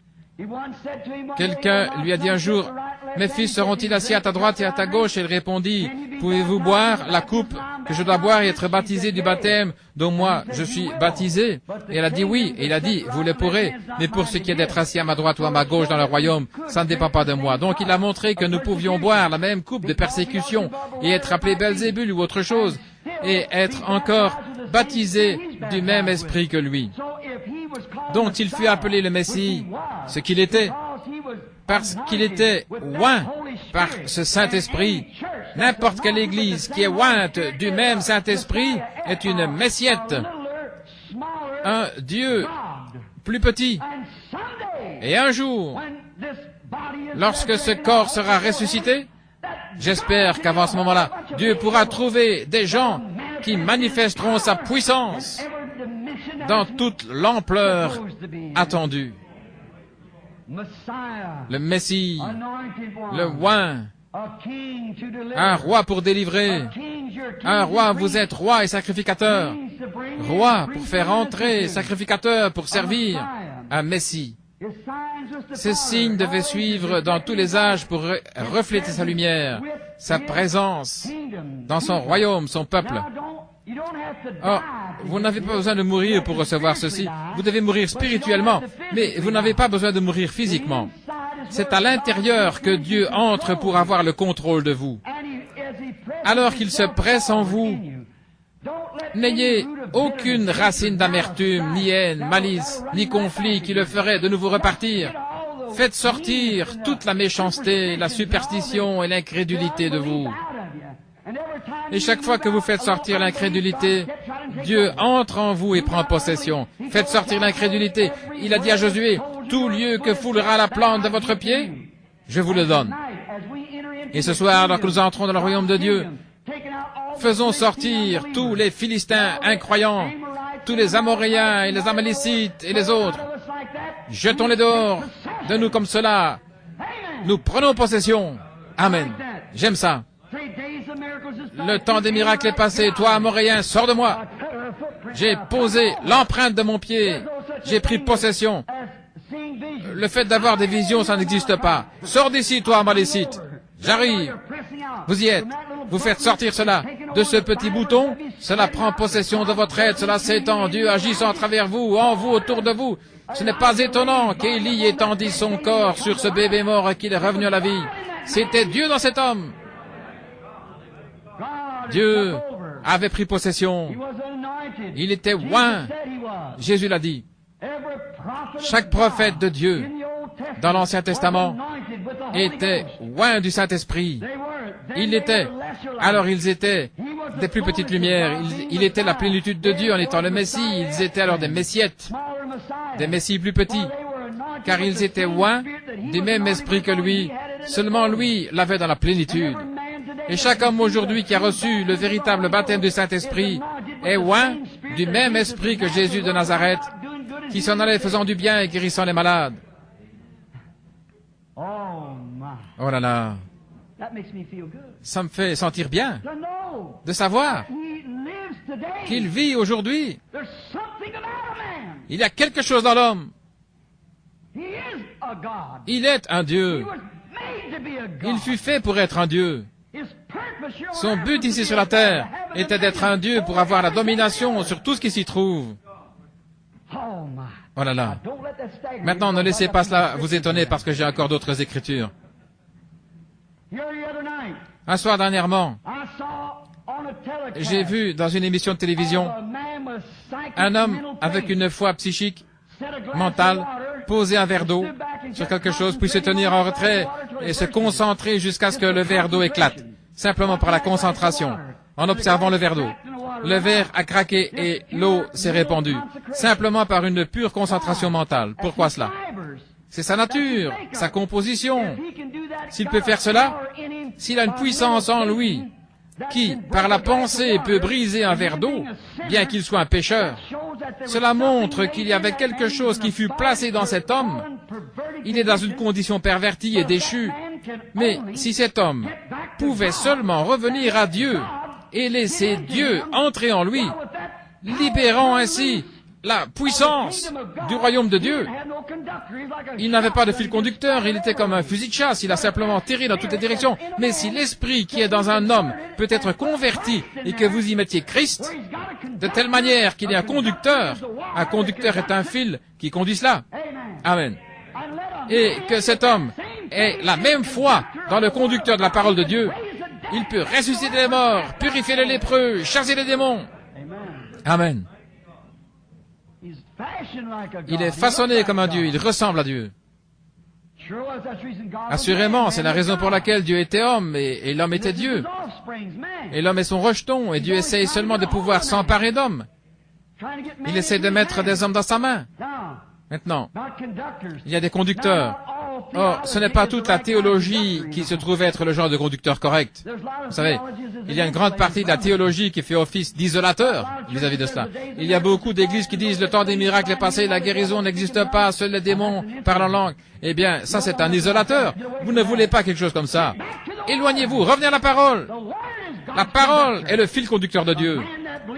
Quelqu'un lui a dit un jour, « Mes fils seront-ils assis à ta droite et à ta gauche ?» Et il répondit, « Pouvez-vous boire la coupe que je dois boire et être baptisé du baptême dont moi je suis baptisé ?» Et elle a dit oui, et il a dit, « Vous le pourrez, mais pour ce qui est d'être assis à ma droite ou à ma gauche dans le royaume, ça ne dépend pas de moi. » Donc il a montré que nous pouvions boire la même coupe de persécution et être appelé Belzébul ou autre chose, et être encore baptisé du même esprit que lui. Dont il fut appelé le Messie, ce qu'il était, parce qu'il était oint par ce Saint-Esprit. N'importe quelle église qui est ointe du même Saint-Esprit est une messiette, un Dieu plus petit. Et un jour, lorsque ce corps sera ressuscité, j'espère qu'avant ce moment-là, Dieu pourra trouver des gens qui manifesteront sa puissance dans toute l'ampleur attendue. Le Messie, le oint, un roi pour délivrer, un roi, vous êtes roi et sacrificateur, roi pour faire entrer, sacrificateur pour servir, un Messie. Ces signes devaient suivre dans tous les âges pour refléter sa lumière, sa présence dans son royaume, son peuple. Or, vous n'avez pas besoin de mourir pour recevoir ceci. Vous devez mourir spirituellement, mais vous n'avez pas besoin de mourir physiquement. C'est à l'intérieur que Dieu entre pour avoir le contrôle de vous. Alors qu'il se presse en vous, n'ayez aucune racine d'amertume, ni haine, malice, ni conflit qui le ferait de nouveau repartir. Faites sortir toute la méchanceté, la superstition et l'incrédulité de vous. Et chaque fois que vous faites sortir l'incrédulité, Dieu entre en vous et prend possession. Faites sortir l'incrédulité. Il a dit à Josué, « Tout lieu que foulera la plante de votre pied, je vous le donne. » Et ce soir, alors que nous entrons dans le royaume de Dieu, faisons sortir tous les Philistins incroyants, tous les Amoréens et les Amalécites et les autres. Jetons-les dehors de nous comme cela. Nous prenons possession. Amen. J'aime ça. Le temps des miracles est passé. Toi, Amoréen, sors de moi. J'ai posé l'empreinte de mon pied. J'ai pris possession. Le fait d'avoir des visions, ça n'existe pas. Sors d'ici, toi, Amalécite. J'arrive. Vous y êtes. Vous faites sortir cela de ce petit bouton. Cela prend possession de votre être. Cela s'étend. Dieu agissant à travers vous, en vous, autour de vous. Ce n'est pas étonnant qu'Élie étendit son corps sur ce bébé mort et qu'il est revenu à la vie. C'était Dieu dans cet homme. Dieu avait pris possession. Il était oint. Jésus l'a dit. Chaque prophète de Dieu dans l'Ancien Testament était oint du Saint-Esprit. Il l'était. Alors ils étaient des plus petites lumières. Il était la plénitude de Dieu en étant le Messie. Ils étaient alors des messiettes, des messies plus petits, car ils étaient oints du même esprit que lui. Seulement lui l'avait dans la plénitude. Et chaque homme aujourd'hui qui a reçu le véritable baptême du Saint-Esprit est oint du même esprit que Jésus de Nazareth, qui s'en allait faisant du bien et guérissant les malades. Oh là là, ça me fait sentir bien de savoir qu'il vit aujourd'hui. Il y a quelque chose dans l'homme. Il est un Dieu. Il fut fait pour être un Dieu. Son but ici sur la terre était d'être un Dieu pour avoir la domination sur tout ce qui s'y trouve. Oh là là. Maintenant, ne laissez pas cela vous étonner parce que j'ai encore d'autres écritures. Un soir dernièrement, j'ai vu dans une émission de télévision un homme avec une foi psychique, mentale, poser un verre d'eau sur quelque chose, puis se tenir en retrait et se concentrer jusqu'à ce que le verre d'eau éclate, simplement par la concentration, en observant le verre d'eau. Le verre a craqué et l'eau s'est répandue, simplement par une pure concentration mentale. Pourquoi cela? C'est sa nature, sa composition. S'il peut faire cela, s'il a une puissance en lui qui, par la pensée, peut briser un verre d'eau, bien qu'il soit un pécheur, cela montre qu'il y avait quelque chose qui fut placé dans cet homme. Il est dans une condition pervertie et déchue. Mais si cet homme pouvait seulement revenir à Dieu et laisser Dieu entrer en lui, libérant ainsi la puissance du royaume de Dieu. Il n'avait pas de fil conducteur, il était comme un fusil de chasse, il a simplement tiré dans toutes les directions. Mais si l'esprit qui est dans un homme peut être converti et que vous y mettiez Christ, de telle manière qu'il y ait un conducteur est un fil qui conduit cela. Amen. Et que cet homme ait la même foi dans le conducteur de la parole de Dieu, il peut ressusciter les morts, purifier les lépreux, chasser les démons. Amen. Il est façonné comme un Dieu, il ressemble à Dieu. Assurément, c'est la raison pour laquelle Dieu était homme et l'homme était Dieu. Et l'homme est son rejeton et Dieu essaye seulement de pouvoir s'emparer d'hommes. Il essaie de mettre des hommes dans sa main. Maintenant, il y a des conducteurs. Or, ce n'est pas toute la théologie qui se trouve être le genre de conducteur correct. Vous savez, il y a une grande partie de la théologie qui fait office d'isolateur vis-à-vis de cela. Il y a beaucoup d'églises qui disent le temps des miracles est passé, la guérison n'existe pas, seuls les démons parlent en langue. Eh bien, ça c'est un isolateur. Vous ne voulez pas quelque chose comme ça. Éloignez-vous, revenez à la parole. La parole est le fil conducteur de Dieu.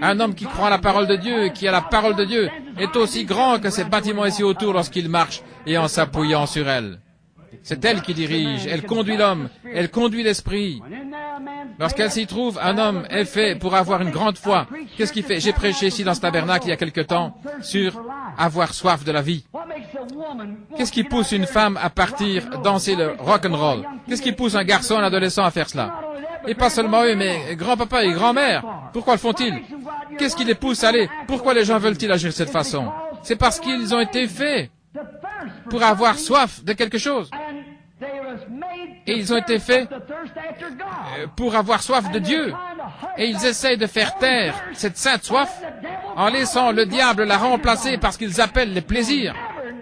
Un homme qui croit à la parole de Dieu, qui a la parole de Dieu, est aussi grand que ces bâtiments ici autour lorsqu'il marche et en s'appuyant sur elle. C'est elle qui dirige, elle conduit l'homme, elle conduit l'esprit. Lorsqu'elle s'y trouve, un homme est fait pour avoir une grande foi. Qu'est-ce qu'il fait? J'ai prêché ici dans ce tabernacle il y a quelque temps sur avoir soif de la vie. Qu'est-ce qui pousse une femme à partir danser le rock'n'roll? Qu'est-ce qui pousse un garçon, un adolescent à faire cela? Et pas seulement eux, mais grand-papa et grand-mère. Pourquoi le font-ils? Qu'est-ce qui les pousse à aller? Pourquoi les gens veulent-ils agir de cette façon? C'est parce qu'ils ont été faits pour avoir soif de quelque chose. Et ils ont été faits pour avoir soif de Dieu. Et ils essayent de faire taire cette sainte soif en laissant le diable la remplacer par ce qu'ils appellent les plaisirs.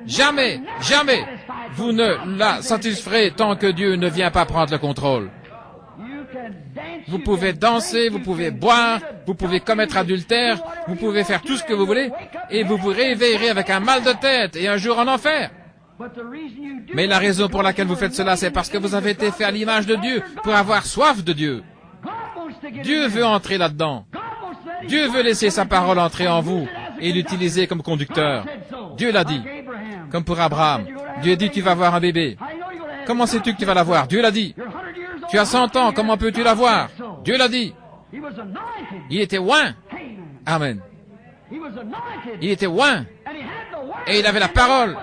Jamais, jamais, vous ne la satisferez tant que Dieu ne vient pas prendre le contrôle. Vous pouvez danser, vous pouvez boire, vous pouvez commettre adultère, vous pouvez faire tout ce que vous voulez, et vous vous réveillerez avec un mal de tête et un jour en enfer. Mais la raison pour laquelle vous faites cela, c'est parce que vous avez été fait à l'image de Dieu, pour avoir soif de Dieu. Dieu veut entrer là-dedans. Dieu veut laisser sa parole entrer en vous et l'utiliser comme conducteur. Dieu l'a dit. Comme pour Abraham. Dieu dit, tu vas avoir un bébé. Comment sais-tu que tu vas l'avoir? Dieu l'a dit. Tu as 100 ans, comment peux-tu l'avoir? Dieu l'a dit. Il était oint. Amen. Il était oint. Et il avait la parole.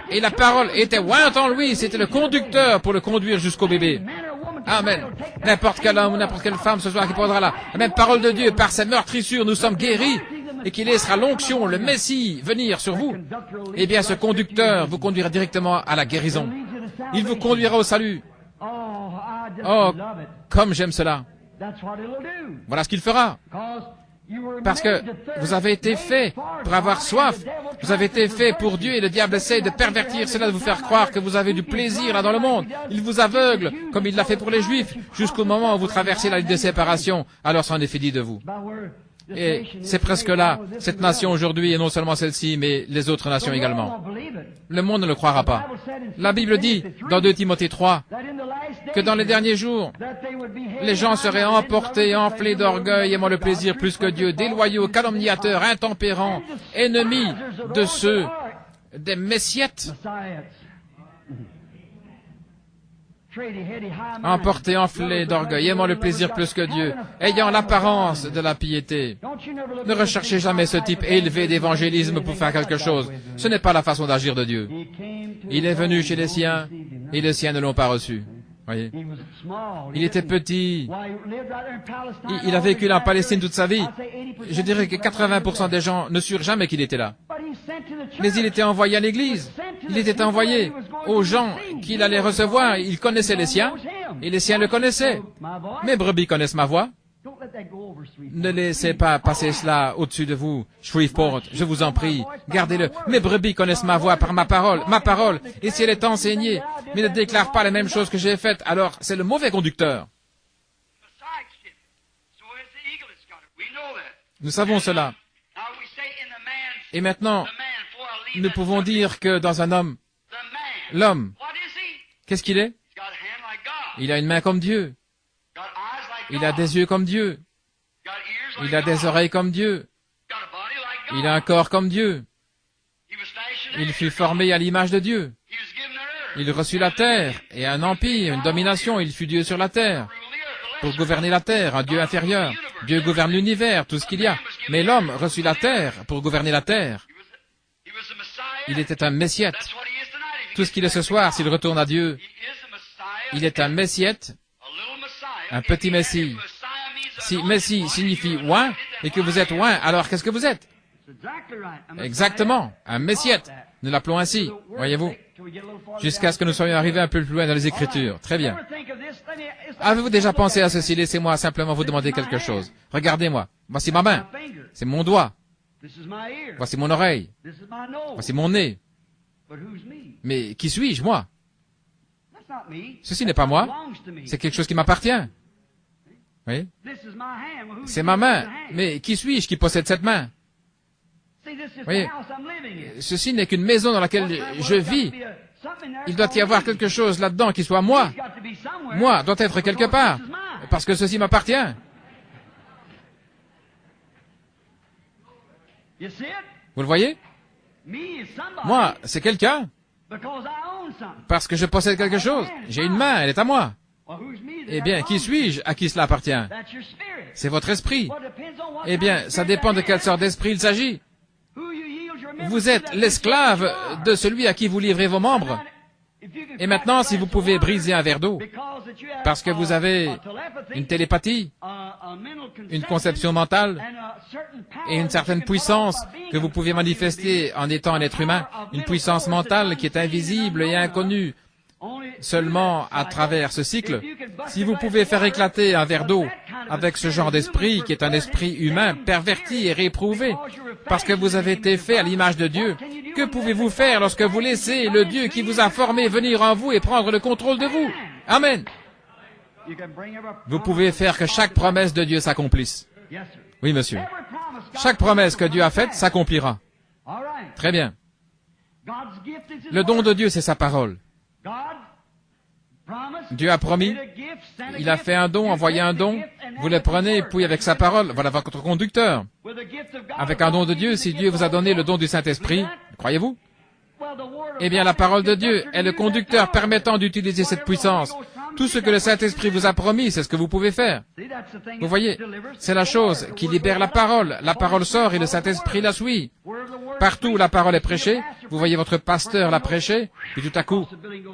Et la parole était ointe en lui. C'était le conducteur pour le conduire jusqu'au bébé. Amen. N'importe quel homme ou n'importe quelle femme ce soir qui prendra la même parole de Dieu, par sa meurtrissure, nous sommes guéris, et qu'il laissera l'onction, le Messie, venir sur vous. Eh bien, ce conducteur vous conduira directement à la guérison. Il vous conduira au salut. Oh, comme j'aime cela. Voilà ce qu'il fera. Parce que vous avez été fait pour avoir soif. Vous avez été fait pour Dieu et le diable essaie de pervertir cela, de vous faire croire que vous avez du plaisir là dans le monde. Il vous aveugle, comme il l'a fait pour les Juifs, jusqu'au moment où vous traversez la ligne de séparation. Alors c'en est fini de vous. Et c'est presque là, cette nation aujourd'hui, et non seulement celle-ci, mais les autres nations également. Le monde ne le croira pas. La Bible dit, dans 2 Timothée 3, que dans les derniers jours, les gens seraient emportés, enflés d'orgueil, aimant le plaisir plus que Dieu, déloyaux, calomniateurs, intempérants, ennemis de ceux, des messiettes, emportés, enflés d'orgueil, aimant le plaisir plus que Dieu, ayant l'apparence de la piété. Ne recherchez jamais ce type élevé d'évangélisme pour faire quelque chose. Ce n'est pas la façon d'agir de Dieu. Il est venu chez les siens, et les siens ne l'ont pas reçu. Voyez. Il était petit. Il a vécu là en Palestine toute sa vie. Je dirais que 80% des gens ne surent jamais qu'il était là. Mais il était envoyé à l'église. Il était envoyé aux gens qu'il allait recevoir. Il connaissait les siens, et les siens le connaissaient. Mes brebis connaissent ma voix. Ne laissez pas passer cela au-dessus de vous, Shreveport, je vous en prie, gardez-le. Mes brebis connaissent ma voix par ma parole, et si elle est enseignée, mais ne déclare pas les mêmes choses que j'ai faites, alors c'est le mauvais conducteur. Nous savons cela. Et maintenant, nous pouvons dire que dans un homme, l'homme, qu'est-ce qu'il est? Il a une main comme Dieu. Il a des yeux comme Dieu. Il a des oreilles comme Dieu. Il a un corps comme Dieu. Il fut formé à l'image de Dieu. Il reçut la terre et un empire, une domination. Il fut Dieu sur la terre, pour gouverner la terre, un Dieu inférieur. Dieu gouverne l'univers, tout ce qu'il y a. Mais l'homme reçut la terre pour gouverner la terre. Il était un messiette. Tout ce qu'il est ce soir, s'il retourne à Dieu, il est un messiette, un petit messie. Si messie signifie oint, et que vous êtes oint, alors qu'est-ce que vous êtes? Exactement, un messiette. Nous l'appelons ainsi, voyez-vous, jusqu'à ce que nous soyons arrivés un peu plus loin dans les Écritures. Très bien. Avez-vous déjà pensé à ceci? Laissez-moi simplement vous demander quelque chose. Regardez-moi. Voici ma main. C'est mon doigt. Voici mon oreille. Voici mon nez. Mais qui suis-je, moi? Ceci n'est pas moi. C'est quelque chose qui m'appartient. Oui? C'est ma main. Mais qui suis-je qui possède cette main? Oui. Ceci n'est qu'une maison dans laquelle je vis. Il doit y avoir quelque chose là-dedans qui soit moi. Moi doit être quelque part. Parce que ceci m'appartient. Vous le voyez? Moi, c'est quelqu'un. Parce que je possède quelque chose. J'ai une main, elle est à moi. Eh bien, qui suis-je à qui cela appartient? C'est votre esprit. Eh bien, ça dépend de quelle sorte d'esprit il s'agit. Vous êtes l'esclave de celui à qui vous livrez vos membres. Et maintenant, si vous pouvez briser un verre d'eau, parce que vous avez une télépathie, une conception mentale et une certaine puissance que vous pouvez manifester en étant un être humain, une puissance mentale qui est invisible et inconnue seulement à travers ce cycle, si vous pouvez faire éclater un verre d'eau avec ce genre d'esprit qui est un esprit humain perverti et réprouvé, parce que vous avez été fait à l'image de Dieu, que pouvez-vous faire lorsque vous laissez le Dieu qui vous a formé venir en vous et prendre le contrôle de vous? Amen. Vous pouvez faire que chaque promesse de Dieu s'accomplisse. Oui, monsieur. Chaque promesse que Dieu a faite s'accomplira. Très bien. Le don de Dieu, c'est sa parole. Dieu a promis, il a fait un don, envoyé un don, vous le prenez, puis avec sa parole, voilà votre conducteur. Avec un don de Dieu, si Dieu vous a donné le don du Saint-Esprit, croyez-vous? Eh bien, la parole de Dieu est le conducteur permettant d'utiliser cette puissance. Tout ce que le Saint-Esprit vous a promis, c'est ce que vous pouvez faire. Vous voyez, c'est la chose qui libère la parole. La parole sort et le Saint-Esprit la suit. Partout où la parole est prêchée, vous voyez votre pasteur la prêcher, puis tout à coup,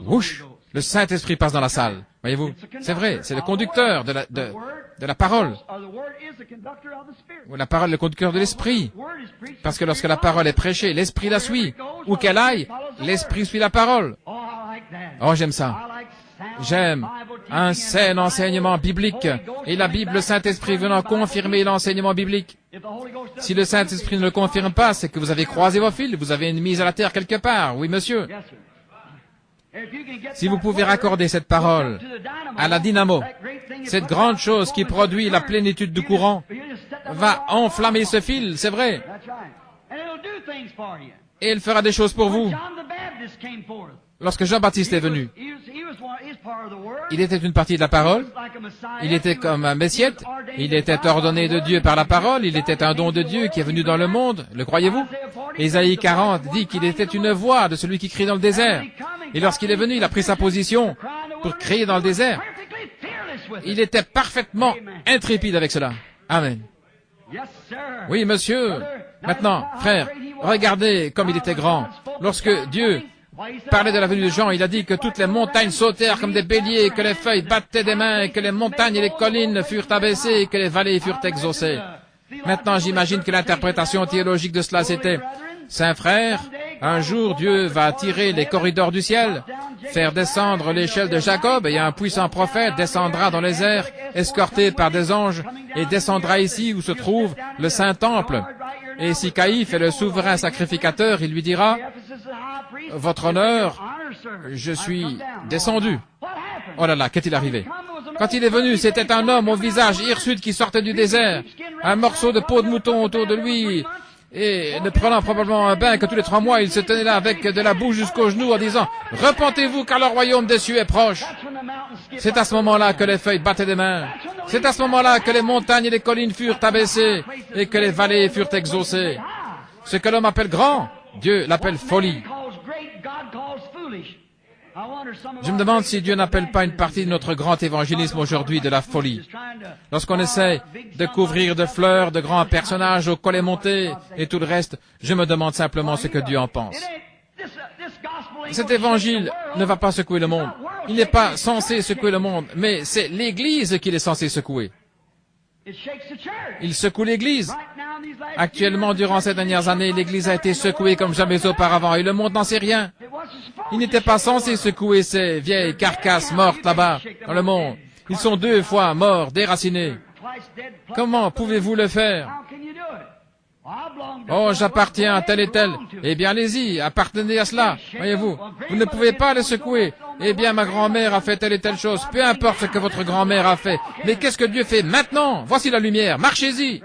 whoosh, le Saint-Esprit passe dans la salle. Voyez-vous, c'est vrai, c'est le conducteur de la parole. La parole est le conducteur de l'Esprit. Parce que lorsque la parole est prêchée, l'Esprit la suit. Où qu'elle aille, l'Esprit suit la parole. Oh, j'aime ça. J'aime un sain enseignement biblique et la Bible, le Saint-Esprit venant confirmer l'enseignement biblique. Si le Saint-Esprit ne le confirme pas, c'est que vous avez croisé vos fils, vous avez une mise à la terre quelque part. Oui, monsieur. Si vous pouvez raccorder cette parole à la dynamo, cette grande chose qui produit la plénitude du courant, va enflammer ce fil, c'est vrai. Et elle fera des choses pour vous. Lorsque Jean-Baptiste est venu, il était une partie de la parole, il était comme un messiette, il était ordonné de Dieu par la parole, il était un don de Dieu qui est venu dans le monde, le croyez-vous? Ésaïe 40 dit qu'il était une voix de celui qui crie dans le désert. Et lorsqu'il est venu, il a pris sa position pour crier dans le désert. Il était parfaitement intrépide avec cela. Amen. Oui, monsieur. Maintenant, frère, regardez comme il était grand. Lorsque Dieu parlait de la venue de Jean, il a dit que toutes les montagnes sautèrent comme des béliers, que les feuilles battaient des mains, que les montagnes et les collines furent abaissées, et que les vallées furent exaucées. Maintenant, j'imagine que l'interprétation théologique de cela, c'était, Saint frère, un jour Dieu va tirer les corridors du ciel, faire descendre l'échelle de Jacob, et un puissant prophète descendra dans les airs, escorté par des anges, et descendra ici où se trouve le Saint-Temple. Et si Caïphe est le souverain sacrificateur, il lui dira, « Votre honneur, je suis descendu. » Oh là là, qu'est-il arrivé? Quand il est venu, c'était un homme au visage hirsute qui sortait du désert, un morceau de peau de mouton autour de lui, et ne prenant probablement un bain que tous les 3 mois, il se tenait là avec de la boue jusqu'aux genoux en disant, « Repentez-vous car le royaume des cieux est proche. » C'est à ce moment-là que les feuilles battaient des mains. C'est à ce moment-là que les montagnes et les collines furent abaissées et que les vallées furent exaucées. Ce que l'homme appelle grand, Dieu l'appelle folie. Je me demande si Dieu n'appelle pas une partie de notre grand évangélisme aujourd'hui de la folie. Lorsqu'on essaie de couvrir de fleurs de grands personnages au collet monté et tout le reste, je me demande simplement ce que Dieu en pense. Cet évangile ne va pas secouer le monde. Il n'est pas censé secouer le monde, mais c'est l'Église qu'il est censé secouer. Il secoue l'Église. Actuellement, durant ces dernières années, l'Église a été secouée comme jamais auparavant et le monde n'en sait rien. Il n'était pas censé secouer ces vieilles carcasses mortes là-bas, dans le monde. Ils sont 2 fois morts, déracinés. Comment pouvez-vous le faire? Oh, j'appartiens à tel et tel. Eh bien, allez-y, appartenez à cela. Voyez-vous, vous ne pouvez pas les secouer. Eh bien, ma grand-mère a fait telle et telle chose. Peu importe ce que votre grand-mère a fait. Mais qu'est-ce que Dieu fait maintenant? Voici la lumière. Marchez-y.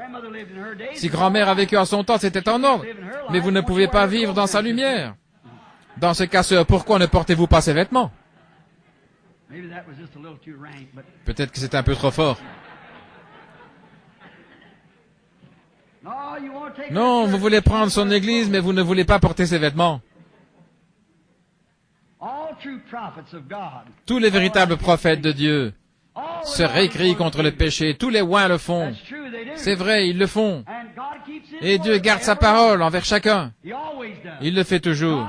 Si grand-mère a vécu en son temps, c'était en ordre. Mais vous ne pouvez pas vivre dans sa lumière. Dans ce cas, sœur, pourquoi ne portez-vous pas ces vêtements? Peut-être que c'est un peu trop fort. Non, vous voulez prendre son église, mais vous ne voulez pas porter ses vêtements. Tous les véritables prophètes de Dieu se récrient contre le péché. Tous les oints le font. C'est vrai, ils le font. Et Dieu garde sa parole envers chacun. Il le fait toujours.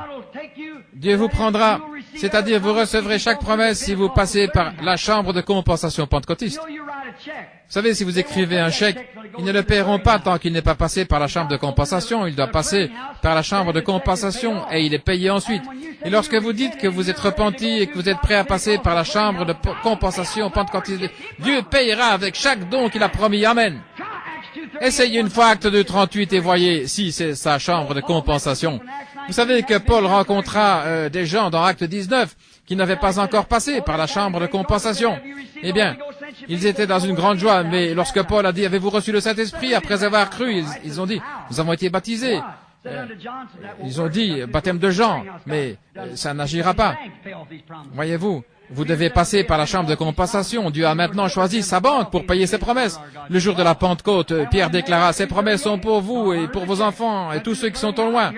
Dieu vous prendra, c'est-à-dire vous recevrez chaque promesse si vous passez par la chambre de compensation pentecôtiste. Vous savez, si vous écrivez un chèque, ils ne le paieront pas tant qu'il n'est pas passé par la chambre de compensation. Il doit passer par la chambre de compensation et il est payé ensuite. Et lorsque vous dites que vous êtes repenti et que vous êtes prêt à passer par la chambre de compensation pentecôtiste, Dieu payera avec chaque don qu'il a promis. Amen. Essayez une fois Acte 2:38 et voyez si c'est sa chambre de compensation. Vous savez que Paul rencontra des gens dans Acte 19 qui n'avaient pas encore passé par la chambre de compensation. Eh bien, ils étaient dans une grande joie, mais lorsque Paul a dit « Avez-vous reçu le Saint-Esprit » après avoir cru, ils ont dit « Nous avons été baptisés ». Ils ont dit « Baptême de Jean », mais ça n'agira pas. Voyez-vous, Vous devez passer par la chambre de compensation. Dieu a maintenant choisi sa banque pour payer ses promesses. Le jour de la Pentecôte, Pierre déclara, ces promesses sont pour vous et pour vos enfants et tous ceux qui sont au loin,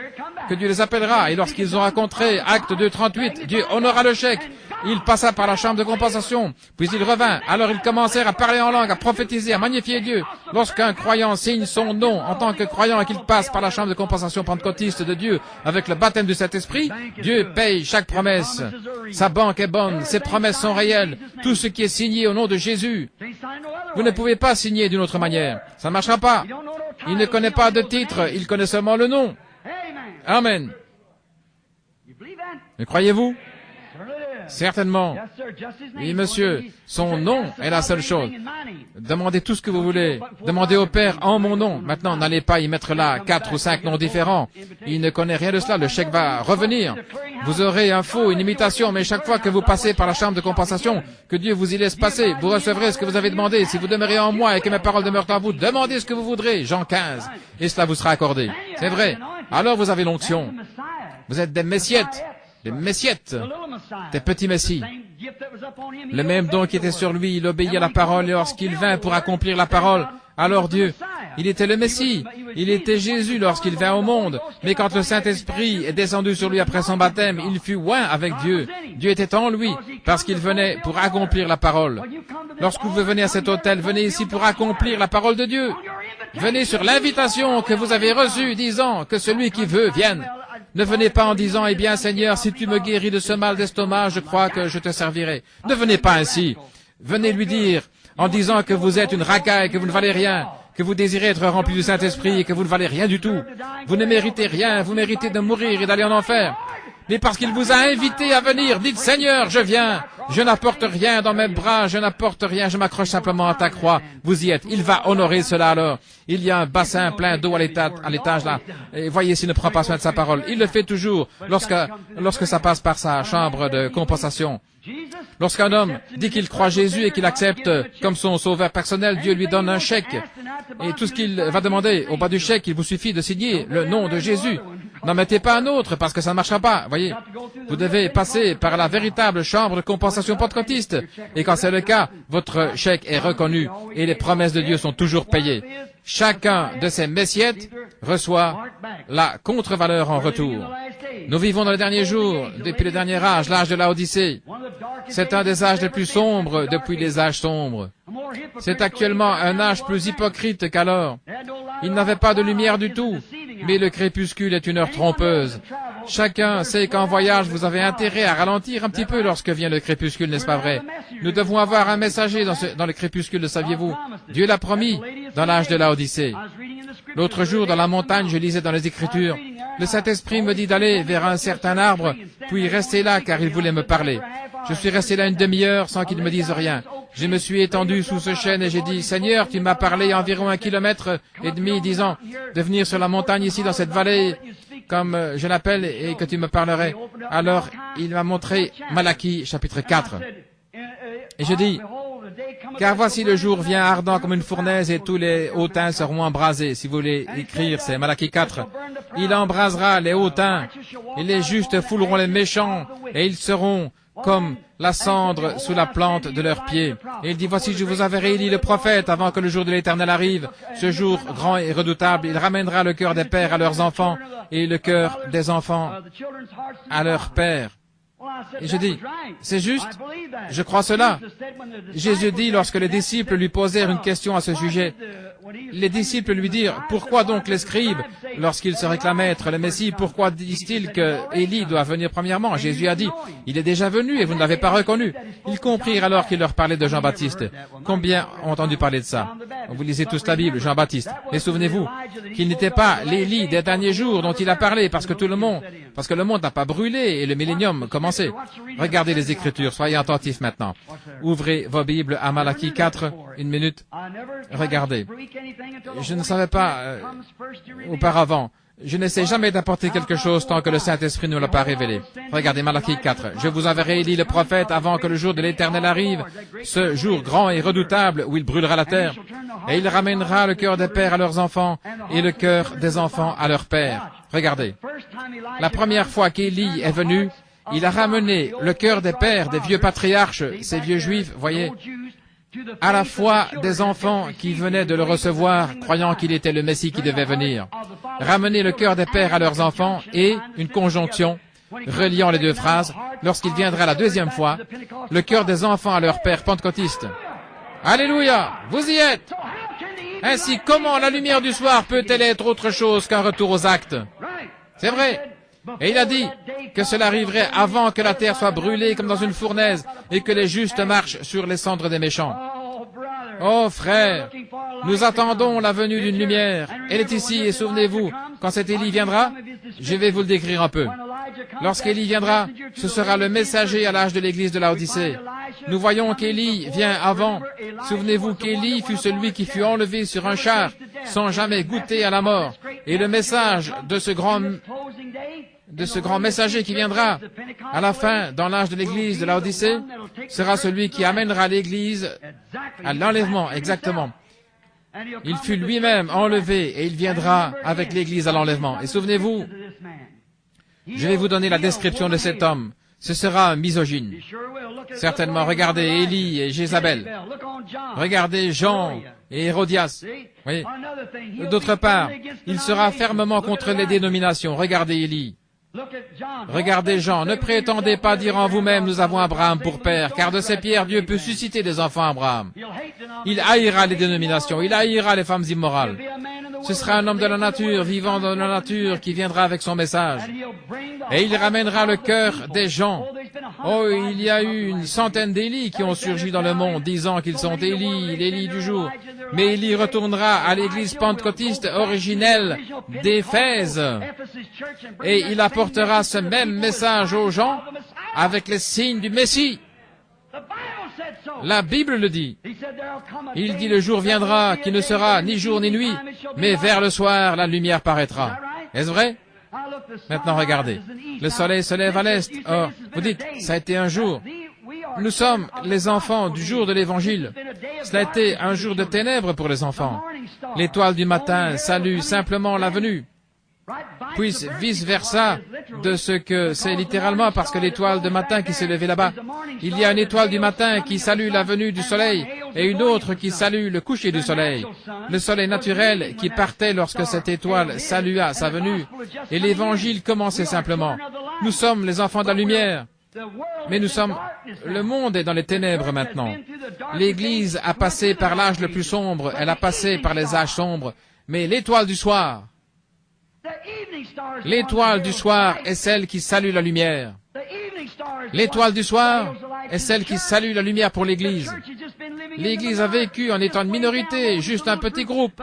que Dieu les appellera. Et lorsqu'ils ont rencontré Acte 2:38, Dieu honora le chèque. Il passa par la chambre de compensation, puis il revint. Alors ils commencèrent à parler en langue, à prophétiser, à magnifier Dieu. Lorsqu'un croyant signe son nom en tant que croyant et qu'il passe par la chambre de compensation pentecôtiste de Dieu avec le baptême du Saint-Esprit, Dieu paye chaque promesse. Sa banque est bonne, ses promesses sont réelles, tout ce qui est signé au nom de Jésus. Vous ne pouvez pas signer d'une autre manière. Ça ne marchera pas. Il ne connaît pas de titre, il connaît seulement le nom. Amen. Mais croyez-vous? Certainement. Oui, monsieur, son nom est la seule chose. Demandez tout ce que vous voulez. Demandez au Père en mon nom. Maintenant, n'allez pas y mettre là 4 ou 5 noms différents. Il ne connaît rien de cela. Le chèque va revenir. Vous aurez un faux, une imitation, mais chaque fois que vous passez par la chambre de compensation, que Dieu vous y laisse passer, vous recevrez ce que vous avez demandé. Si vous demeurez en moi et que mes paroles demeurent en vous, demandez ce que vous voudrez. Jean 15. Et cela vous sera accordé. C'est vrai. Alors vous avez l'onction. Vous êtes des messiettes. Des messiettes, des petits messies. Le même don qui était sur lui, il obéit à la parole et lorsqu'il vint pour accomplir la parole, alors Dieu, il était le Messie, il était Jésus lorsqu'il vint au monde, mais quand le Saint-Esprit est descendu sur lui après son baptême, il fut oint avec Dieu. Dieu était en lui parce qu'il venait pour accomplir la parole. Lorsque vous venez à cet hôtel, venez ici pour accomplir la parole de Dieu. Venez sur l'invitation que vous avez reçue disant que celui qui veut vienne. Ne venez pas en disant, eh bien Seigneur, si tu me guéris de ce mal d'estomac, je crois que je te servirai. Ne venez pas ainsi. Venez lui dire, en disant que vous êtes une racaille, que vous ne valez rien, que vous désirez être rempli du Saint-Esprit et que vous ne valez rien du tout. Vous ne méritez rien, vous méritez de mourir et d'aller en enfer. Mais parce qu'il vous a invité à venir, dites Seigneur, je viens. Je n'apporte rien dans mes bras, je n'apporte rien, je m'accroche simplement à ta croix. Vous y êtes. Il va honorer cela alors. Il y a un bassin plein d'eau à l'étage là. Et voyez s'il ne prend pas soin de sa parole. Il le fait toujours lorsque ça passe par sa chambre de compensation. Lorsqu'un homme dit qu'il croit Jésus et qu'il accepte comme son sauveur personnel, Dieu lui donne un chèque. Et tout ce qu'il va demander au bas du chèque, il vous suffit de signer le nom de Jésus. N'en mettez pas un autre parce que ça ne marchera pas. Voyez, vous devez passer par la véritable chambre de compensation pentecôtiste. Et quand c'est le cas, votre chèque est reconnu et les promesses de Dieu sont toujours payées. Chacun de ces messiettes reçoit la contre-valeur en retour. Nous vivons dans les derniers jours, depuis le dernier âge, l'âge de la Odyssée. C'est un des âges les plus sombres depuis les âges sombres. C'est actuellement un âge plus hypocrite qu'alors. Il n'avait pas de lumière du tout, mais le crépuscule est une heure trompeuse. Chacun sait qu'en voyage, vous avez intérêt à ralentir un petit peu lorsque vient le crépuscule, n'est-ce pas vrai? Nous devons avoir un messager dans le crépuscule, le saviez-vous? Dieu l'a promis dans l'âge de la Odyssée. L'autre jour, dans la montagne, je lisais dans les Écritures. Le Saint-Esprit me dit d'aller vers un certain arbre, puis rester là car il voulait me parler. Je suis resté là une demi-heure sans qu'il me dise rien. Je me suis étendu sous ce chêne et j'ai dit, Seigneur, tu m'as parlé environ 1,5 kilomètre, disant de venir sur la montagne ici dans cette vallée, comme je l'appelle, et que tu me parlerais. Alors, il m'a montré Malachie, chapitre 4. Et je dis, car voici le jour vient ardent comme une fournaise et tous les hautains seront embrasés. Si vous voulez écrire, c'est Malachie 4. Il embrasera les hautains et les justes fouleront les méchants et ils seront comme la cendre sous la plante de leurs pieds. Et il dit, voici, je vous enverrai Élie le prophète avant que le jour de l'Éternel arrive. Ce jour grand et redoutable, il ramènera le cœur des pères à leurs enfants et le cœur des enfants à leurs pères. Et je dis, c'est juste, je crois cela. Jésus dit, lorsque les disciples lui posèrent une question à ce sujet, les disciples lui dirent, pourquoi donc les scribes, lorsqu'ils se réclamaient être le Messie, pourquoi disent-ils que Élie doit venir premièrement? Jésus a dit, il est déjà venu et vous ne l'avez pas reconnu. Ils comprirent alors qu'il leur parlait de Jean-Baptiste. Combien ont entendu parler de ça? Vous lisez tous la Bible, Jean-Baptiste. Mais souvenez-vous qu'il n'était pas l'Élie des derniers jours dont il a parlé parce que le monde n'a pas brûlé et le millénium commençait. Regardez les Écritures, soyez attentifs maintenant. Ouvrez vos Bibles à Malachie 4, une minute. Regardez. Je ne savais pas auparavant. Je n'essaie jamais d'apporter quelque chose tant que le Saint-Esprit ne l'a pas révélé. Regardez Malachie 4. Je vous enverrai Élie le prophète avant que le jour de l'Éternel arrive, ce jour grand et redoutable où il brûlera la terre. Et il ramènera le cœur des pères à leurs enfants et le cœur des enfants à leurs pères. Regardez. La première fois qu'Élie est venu, il a ramené le cœur des pères, des vieux patriarches, ces vieux juifs, voyez, à la fois des enfants qui venaient de le recevoir, croyant qu'il était le Messie qui devait venir. Ramener le cœur des pères à leurs enfants et une conjonction reliant les deux phrases, lorsqu'il viendra la deuxième fois, le cœur des enfants à leur père pentecôtiste. Alléluia, vous y êtes. Ainsi, comment la lumière du soir peut-elle être autre chose qu'un retour aux actes? C'est vrai. Et il a dit que cela arriverait avant que la terre soit brûlée comme dans une fournaise et que les justes marchent sur les cendres des méchants. Oh frère, nous attendons la venue d'une lumière. Elle est ici et souvenez-vous, quand cet Élie viendra, je vais vous le décrire un peu. Lorsqu'Élie viendra, ce sera le messager à l'âge de l'église de Laodicée. Nous voyons qu'Élie vient avant. Souvenez-vous qu'Élie fut celui qui fut enlevé sur un char sans jamais goûter à la mort. Et le message de ce grand messager qui viendra à la fin, dans l'âge de l'église de Laodicée, sera celui qui amènera l'église à l'enlèvement, exactement. Il fut lui-même enlevé et il viendra avec l'église à l'enlèvement. Et souvenez-vous, je vais vous donner la description de cet homme. Ce sera un misogyne. Certainement, regardez Élie et Jézabel. Regardez Jean et Hérodias. Oui. D'autre part, il sera fermement contre les dénominations. Regardez Élie. Regardez Jean, ne prétendez pas dire en vous-même, nous avons Abraham pour père, car de ces pierres, Dieu peut susciter des enfants à Abraham. Il haïra les dénominations, il haïra les femmes immorales. Ce sera un homme de la nature, vivant dans la nature, qui viendra avec son message. Et il ramènera le cœur des gens. Oh, il y a eu une centaine d'Élie qui ont surgi dans le monde, disant qu'ils sont Élie, l'Élie du jour. Mais Élie retournera à l'église pentecôtiste originelle d'Éphèse. Et il apportera ce même message aux gens avec les signes du Messie. La Bible le dit. Il dit le jour viendra qui ne sera ni jour ni nuit, mais vers le soir la lumière paraîtra. Est-ce vrai? Maintenant regardez. Le soleil se lève à l'est. Or, vous dites, ça a été un jour. Nous sommes les enfants du jour de l'Évangile. Cela a été un jour de ténèbres pour les enfants. L'étoile du matin salue simplement la venue. Puis vice-versa de ce que c'est littéralement, parce que l'étoile de matin qui s'est levée là-bas, il y a une étoile du matin qui salue la venue du soleil et une autre qui salue le coucher du soleil. Le soleil naturel qui partait lorsque cette étoile salua sa venue, et l'évangile commençait simplement. Nous sommes les enfants de la lumière, mais le monde est dans les ténèbres maintenant. L'Église a passé par l'âge le plus sombre, elle a passé par les âges sombres, mais l'étoile du soir est celle qui salue la lumière. L'étoile du soir est celle qui salue la lumière pour l'Église. L'Église a vécu en étant une minorité, juste un petit groupe.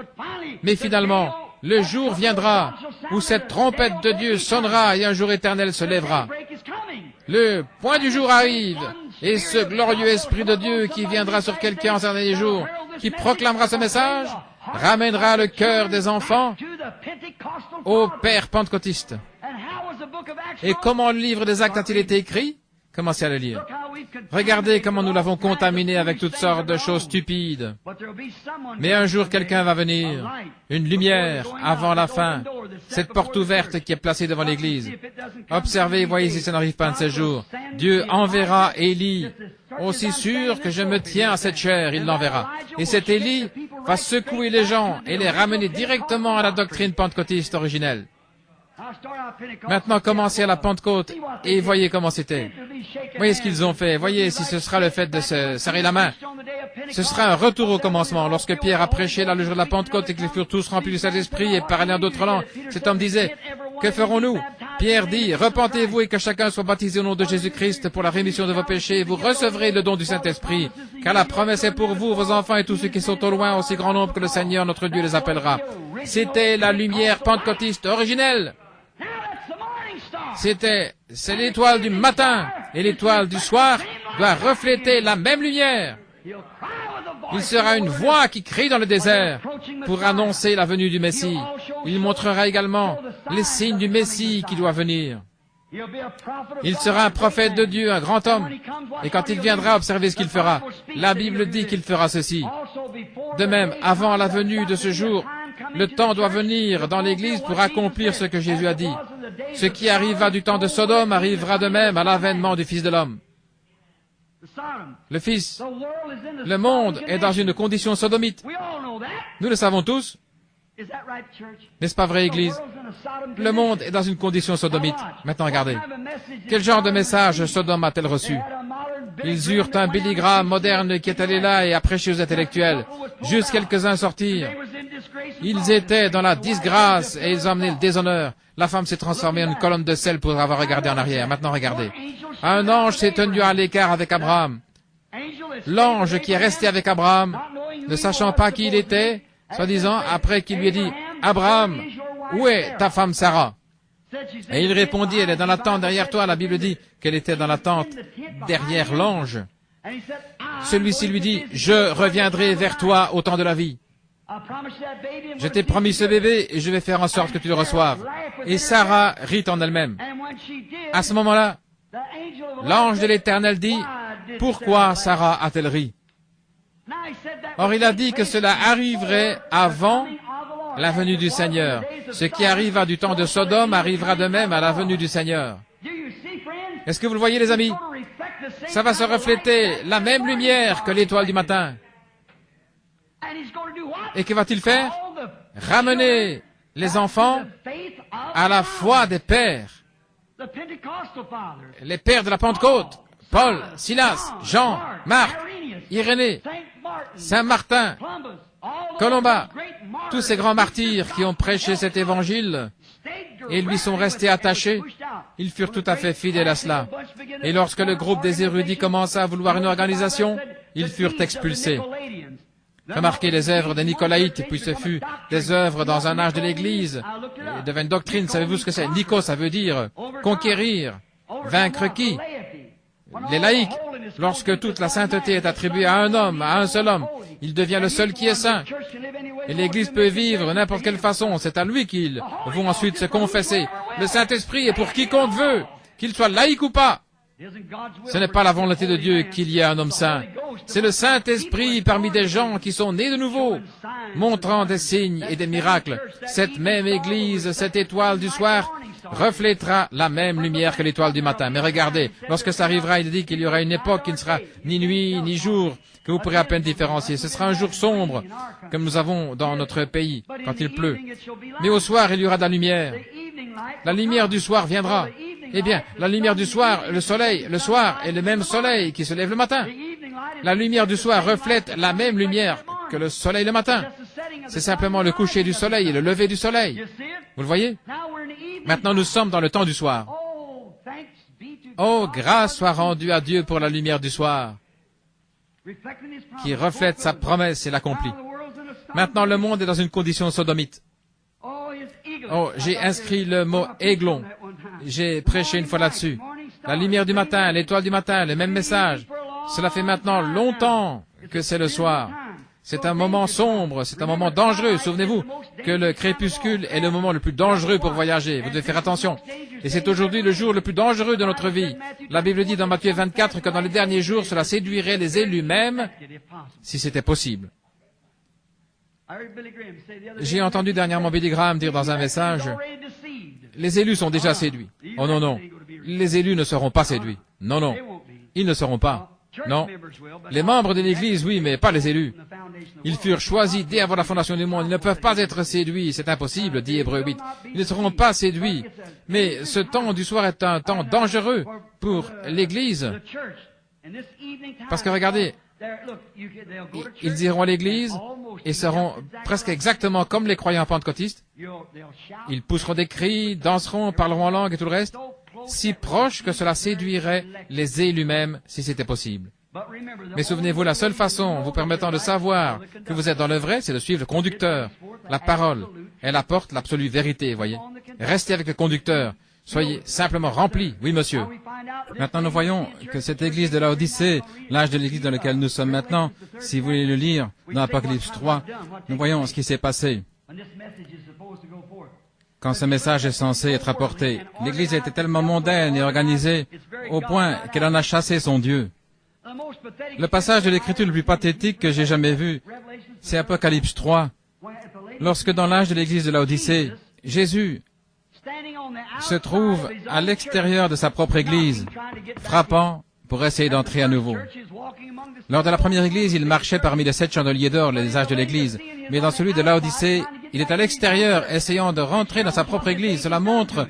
Mais finalement, le jour viendra où cette trompette de Dieu sonnera et un jour éternel se lèvera. Le point du jour arrive, et ce glorieux Esprit de Dieu qui viendra sur quelqu'un en ces derniers jours, qui proclamera ce message, ramènera le cœur des enfants au Père pentecôtiste. Et comment le livre des Actes a-t-il été écrit? Commencez à le lire. Regardez comment nous l'avons contaminé avec toutes sortes de choses stupides. Mais un jour, quelqu'un va venir, une lumière avant la fin, cette porte ouverte qui est placée devant l'Église. Observez, voyez si ça n'arrive pas un de ces jours. Dieu enverra Élie. Aussi sûr que je me tiens à cette chair, il l'enverra. Et cet Élie va secouer les gens et les ramener directement à la doctrine pentecôtiste originelle. Maintenant, commencez à la Pentecôte et voyez comment c'était. Voyez ce qu'ils ont fait. Voyez si ce sera le fait de se serrer la main. Ce sera un retour au commencement. Lorsque Pierre a prêché là le jour de la Pentecôte et qu'ils furent tous remplis du Saint-Esprit et parlaient en d'autres langues, cet homme disait, « Que ferons-nous » Pierre dit, « Repentez-vous et que chacun soit baptisé au nom de Jésus-Christ pour la rémission de vos péchés, et vous recevrez le don du Saint-Esprit, car la promesse est pour vous, vos enfants et tous ceux qui sont au loin, aussi grand nombre que le Seigneur notre Dieu les appellera. » C'était la lumière pentecôtiste originelle. C'est l'étoile du matin, et l'étoile du soir doit refléter la même lumière. Il sera une voix qui crie dans le désert pour annoncer la venue du Messie. Il montrera également les signes du Messie qui doit venir. Il sera un prophète de Dieu, un grand homme, et quand il viendra, observez ce qu'il fera. La Bible dit qu'il fera ceci. De même, avant la venue de ce jour, le temps doit venir dans l'Église pour accomplir ce que Jésus a dit. Ce qui arriva du temps de Sodome arrivera de même à l'avènement du Fils de l'homme. Le monde est dans une condition sodomite. Nous le savons tous. N'est-ce pas vrai, Église? Le monde est dans une condition sodomite. Maintenant, regardez. Quel genre de message Sodome a-t-elle reçu? Ils eurent un Billy Graham moderne qui est allé là et a prêché aux intellectuels. Juste quelques-uns sortirent. Ils étaient dans la disgrâce et ils ont amené le déshonneur. La femme s'est transformée en une colonne de sel pour avoir regardé en arrière. Maintenant, regardez. Un ange s'est tenu à l'écart avec Abraham. L'ange qui est resté avec Abraham, ne sachant pas qui il était, soi-disant, après qu'il lui ait dit, « Abraham, où est ta femme Sarah ?» Et il répondit, « Elle est dans la tente derrière toi. » La Bible dit qu'elle était dans la tente derrière l'ange. Celui-ci lui dit, « Je reviendrai vers toi au temps de la vie. Je t'ai promis ce bébé et je vais faire en sorte que tu le reçoives. » Et Sarah rit en elle-même. À ce moment-là, l'ange de l'Éternel dit, « Pourquoi Sarah a-t-elle ri ?» Or, il a dit que cela arriverait avant la venue du Seigneur. Ce qui arriva du temps de Sodome arrivera de même à la venue du Seigneur. Est-ce que vous le voyez, les amis? Ça va se refléter la même lumière que l'étoile du matin. Et que va-t-il faire? Ramener les enfants à la foi des pères. Les pères de la Pentecôte. Paul, Silas, Jean, Marc, Irénée, Saint Martin, Colomba, tous ces grands martyrs qui ont prêché cet évangile et lui sont restés attachés, ils furent tout à fait fidèles à cela. Et lorsque le groupe des érudits commença à vouloir une organisation, ils furent expulsés. Remarquez les œuvres des Nicolaïtes, puis ce fut des œuvres dans un âge de l'Église, de vaine doctrine. Savez-vous ce que c'est? Nico, ça veut dire conquérir, vaincre qui? Les laïcs. Lorsque toute la sainteté est attribuée à un homme, à un seul homme, il devient le seul qui est saint. Et l'Église peut vivre de n'importe quelle façon. C'est à lui qu'ils vont ensuite se confesser. Le Saint-Esprit est pour quiconque veut, qu'il soit laïque ou pas. Ce n'est pas la volonté de Dieu qu'il y ait un homme saint. C'est le Saint-Esprit parmi des gens qui sont nés de nouveau, montrant des signes et des miracles. Cette même Église, cette étoile du soir, reflétera la même lumière que l'étoile du matin. Mais regardez, lorsque ça arrivera, il dit qu'il y aura une époque qui ne sera ni nuit, ni jour, que vous pourrez à peine différencier. Ce sera un jour sombre, comme nous avons dans notre pays, quand il pleut. Mais au soir, il y aura de la lumière. La lumière du soir viendra. Eh bien, la lumière du soir, le soleil, le soir est le même soleil qui se lève le matin. La lumière du soir reflète la même lumière que le soleil le matin. C'est simplement le coucher du soleil et le lever du soleil. Vous le voyez? Maintenant, nous sommes dans le temps du soir. Oh, grâce soit rendue à Dieu pour la lumière du soir, qui reflète sa promesse et l'accomplit. Maintenant, le monde est dans une condition sodomite. Oh, j'ai inscrit le mot aiglon. J'ai prêché une fois là-dessus. La lumière du matin, l'étoile du matin, le même message. Cela fait maintenant longtemps que c'est le soir. C'est un moment sombre, c'est un moment dangereux. Souvenez-vous que le crépuscule est le moment le plus dangereux pour voyager. Vous devez faire attention. Et c'est aujourd'hui le jour le plus dangereux de notre vie. La Bible dit dans Matthieu 24 que dans les derniers jours, cela séduirait les élus même, si c'était possible. J'ai entendu dernièrement Billy Graham dire dans un message, les élus sont déjà séduits. Oh non, non. Les élus ne seront pas séduits. Non, non. Ils ne seront pas. Non. Les membres de l'Église, oui, mais pas les élus. Ils furent choisis dès avant la fondation du monde. Ils ne peuvent pas être séduits. C'est impossible, dit Hébreux 8. Ils ne seront pas séduits. Mais ce temps du soir est un temps dangereux pour l'Église. Parce que regardez, ils iront à l'église et seront presque exactement comme les croyants pentecôtistes. Ils pousseront des cris, danseront, parleront en langue et tout le reste, si proches que cela séduirait les élus même, si c'était possible. Mais souvenez-vous, la seule façon vous permettant de savoir que vous êtes dans le vrai, c'est de suivre le conducteur. La parole, elle apporte l'absolue vérité, voyez. Restez avec le conducteur. Soyez simplement remplis. Oui, monsieur. Maintenant, nous voyons que cette église de Laodicée, l'âge de l'église dans lequel nous sommes maintenant, si vous voulez le lire, dans Apocalypse 3, nous voyons ce qui s'est passé quand ce message est censé être apporté. L'église était tellement mondaine et organisée au point qu'elle en a chassé son Dieu. Le passage de l'écriture le plus pathétique que j'ai jamais vu, c'est Apocalypse 3, lorsque dans l'âge de l'église de Laodicée, Jésus se trouve à l'extérieur de sa propre église, frappant pour essayer d'entrer à nouveau. Lors de la première église, il marchait parmi les 7 chandeliers d'or, les âges de l'église. Mais dans celui de Laodicée, il est à l'extérieur, essayant de rentrer dans sa propre église. Cela montre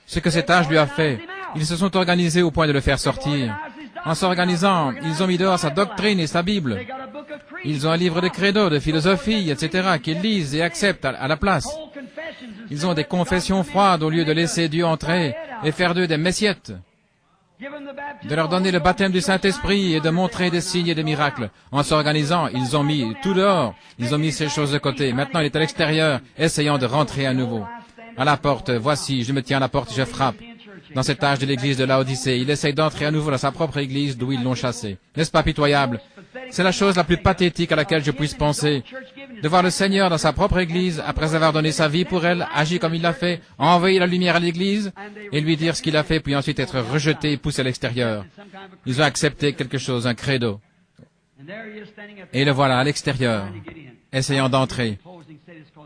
ce que cet âge lui a fait. Ils se sont organisés au point de le faire sortir. En s'organisant, ils ont mis dehors sa doctrine et sa Bible. Ils ont un livre de credo, de philosophie, etc., qu'ils lisent et acceptent à la place. Ils ont des confessions froides au lieu de laisser Dieu entrer et faire d'eux des messiettes. De leur donner le baptême du Saint-Esprit et de montrer des signes et des miracles. En s'organisant, ils ont mis tout dehors. Ils ont mis ces choses de côté. Maintenant, il est à l'extérieur, essayant de rentrer à nouveau. À la porte, voici, je me tiens à la porte et je frappe. Dans cet âge de l'église de Laodicée, il essaye d'entrer à nouveau dans sa propre église d'où ils l'ont chassé. N'est-ce pas pitoyable? C'est la chose la plus pathétique à laquelle je puisse penser. De voir le Seigneur dans sa propre église, après avoir donné sa vie pour elle, agir comme il l'a fait, envoyer la lumière à l'église, et lui dire ce qu'il a fait, puis ensuite être rejeté et poussé à l'extérieur. Ils ont accepté quelque chose, un credo. Et le voilà à l'extérieur, essayant d'entrer.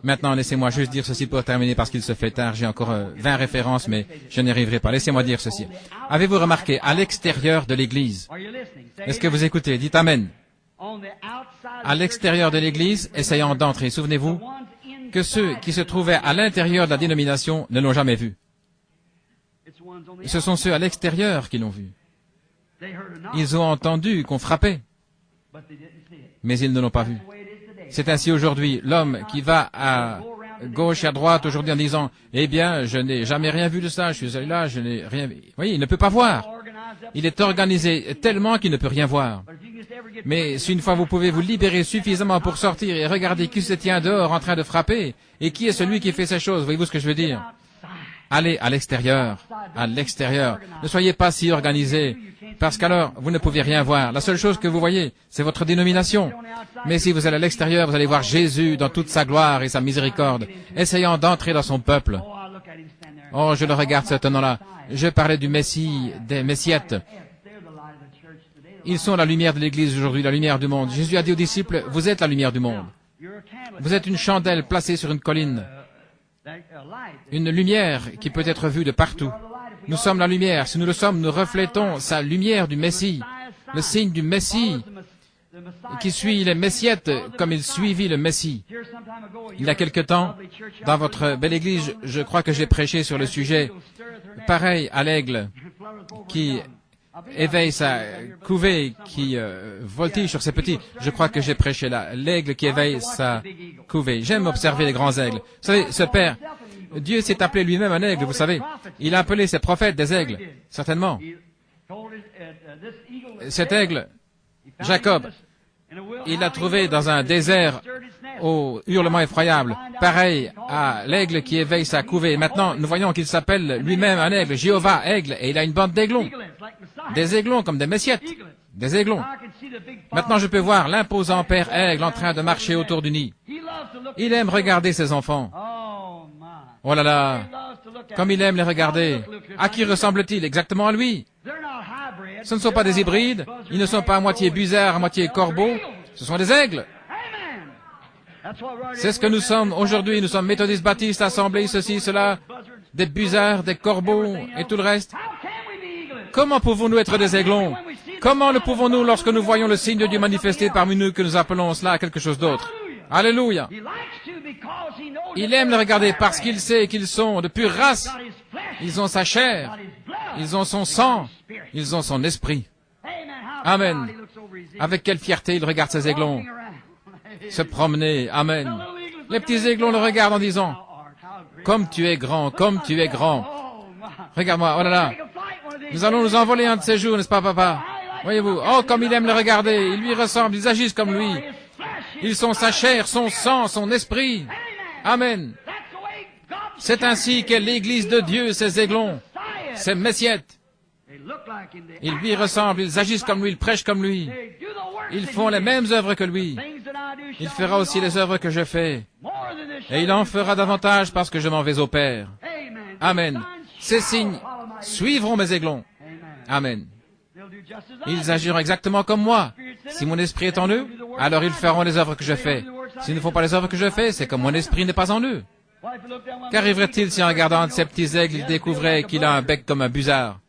Maintenant, laissez-moi juste dire ceci pour terminer parce qu'il se fait tard. J'ai encore 20 références, mais je n'y arriverai pas. Laissez-moi dire ceci. Avez-vous remarqué, à l'extérieur de l'église, est-ce que vous écoutez? Dites Amen. À l'extérieur de l'église, essayant d'entrer. Souvenez-vous que ceux qui se trouvaient à l'intérieur de la dénomination ne l'ont jamais vu. Ce sont ceux à l'extérieur qui l'ont vu. Ils ont entendu qu'on frappait, mais ils ne l'ont pas vu. C'est ainsi aujourd'hui, l'homme qui va à gauche et à droite aujourd'hui en disant « Eh bien, je n'ai jamais rien vu de ça, je suis allé là, je n'ai rien vu. » Oui, il ne peut pas voir. Il est organisé tellement qu'il ne peut rien voir. Mais si une fois vous pouvez vous libérer suffisamment pour sortir et regarder qui se tient dehors en train de frapper, et qui est celui qui fait ces choses, voyez-vous ce que je veux dire? Allez à l'extérieur, à l'extérieur. Ne soyez pas si organisés, parce qu'alors vous ne pouvez rien voir. La seule chose que vous voyez, c'est votre dénomination. Mais si vous allez à l'extérieur, vous allez voir Jésus dans toute sa gloire et sa miséricorde, essayant d'entrer dans son peuple. Oh, je le regarde ce tenant-là. Je parlais du Messie, des Messiettes. Ils sont la lumière de l'Église aujourd'hui, la lumière du monde. Jésus a dit aux disciples, vous êtes la lumière du monde. Vous êtes une chandelle placée sur une colline. Une lumière qui peut être vue de partout. Nous sommes la lumière. Si nous le sommes, nous reflétons sa lumière du Messie, le signe du Messie, qui suit les Messiettes comme il suivit le Messie. Il y a quelque temps, dans votre belle église, je crois que j'ai prêché sur le sujet, pareil à l'aigle, qui éveille sa couvée, qui voltige sur ses petits. Je crois que j'ai prêché là, l'aigle qui éveille sa couvée. J'aime observer les grands aigles. Vous savez, ce père, Dieu s'est appelé lui-même un aigle, vous savez. Il a appelé ses prophètes des aigles, certainement. Cet aigle, Jacob, il l'a trouvé dans un désert au hurlement effroyable, pareil à l'aigle qui éveille sa couvée. Maintenant, nous voyons qu'il s'appelle lui-même un aigle, Jéhovah, aigle, et il a une bande d'aiglons. Des aiglons comme des messiettes, des aiglons. Maintenant, je peux voir l'imposant père aigle en train de marcher autour du nid. Il aime regarder ses enfants. Oh là là, comme il aime les regarder. À qui ressemble-t-il? Exactement à lui. Ce ne sont pas des hybrides, ils ne sont pas à moitié busards, à moitié corbeaux, ce sont des aigles. C'est ce que nous sommes aujourd'hui, nous sommes méthodistes, baptistes, assemblées, ceci, cela, des busards, des corbeaux et tout le reste. Comment pouvons-nous être des aiglons? Comment le pouvons-nous lorsque nous voyons le signe de Dieu manifesté parmi nous que nous appelons cela quelque chose d'autre? Alléluia! Il aime le regarder parce qu'il sait qu'ils sont de pure race. Ils ont sa chair, ils ont son sang, ils ont son esprit. Amen. Avec quelle fierté il regarde ces aiglons se promener. Amen. Les petits aiglons le regardent en disant, « Comme tu es grand, comme tu es grand. » Regarde-moi, oh là là. Nous allons nous envoler un de ces jours, n'est-ce pas, papa? Voyez-vous, oh, comme il aime le regarder. Il lui ressemble, ils agissent comme lui. Ils sont sa chair, son sang, son esprit. Amen. C'est ainsi qu'est l'Église de Dieu, ces aiglons, ces messiettes. Ils lui ressemblent, ils agissent comme lui, ils prêchent comme lui. Ils font les mêmes œuvres que lui. Il fera aussi les œuvres que je fais. Et il en fera davantage parce que je m'en vais au Père. Amen. Ces signes suivront mes aiglons. Amen. Ils agiront exactement comme moi. Si mon esprit est en eux, alors ils feront les œuvres que je fais. S'ils ne font pas les œuvres que je fais, c'est comme mon esprit n'est pas en eux. Qu'arriverait-il si en regardant un de ces petits aigles, il découvrait qu'il a un bec comme un busard?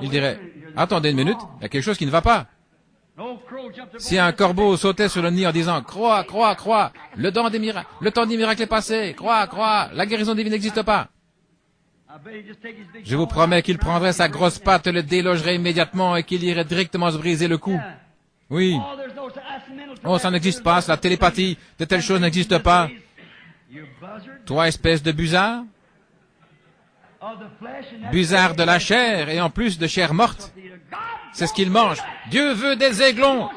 Il dirait, attendez une minute, il y a quelque chose qui ne va pas. Si un corbeau sautait sur le nid en disant, crois, crois, crois, le temps des miracles est passé, crois, crois, la guérison divine n'existe pas. Je vous promets qu'il prendrait sa grosse patte, le délogerait immédiatement et qu'il irait directement se briser le cou. Oui. Oh, ça n'existe pas, c'est la télépathie, de telles choses n'existent pas. Toi, espèce de busard, busard de la chair et en plus de chair morte, c'est ce qu'il mange. Dieu veut des aiglons,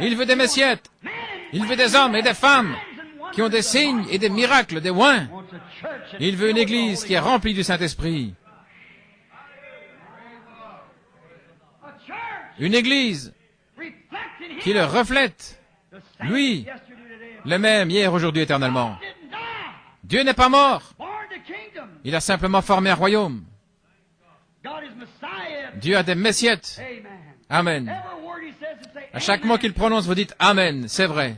il veut des messiettes, il veut des hommes et des femmes qui ont des signes et des miracles, des oins. Il veut une église qui est remplie du Saint-Esprit. Une église qui le reflète, lui, le même hier, aujourd'hui, éternellement. Dieu n'est pas mort. Il a simplement formé un royaume. Dieu a des messiettes. Amen. À chaque mot qu'il prononce, vous dites Amen, c'est vrai.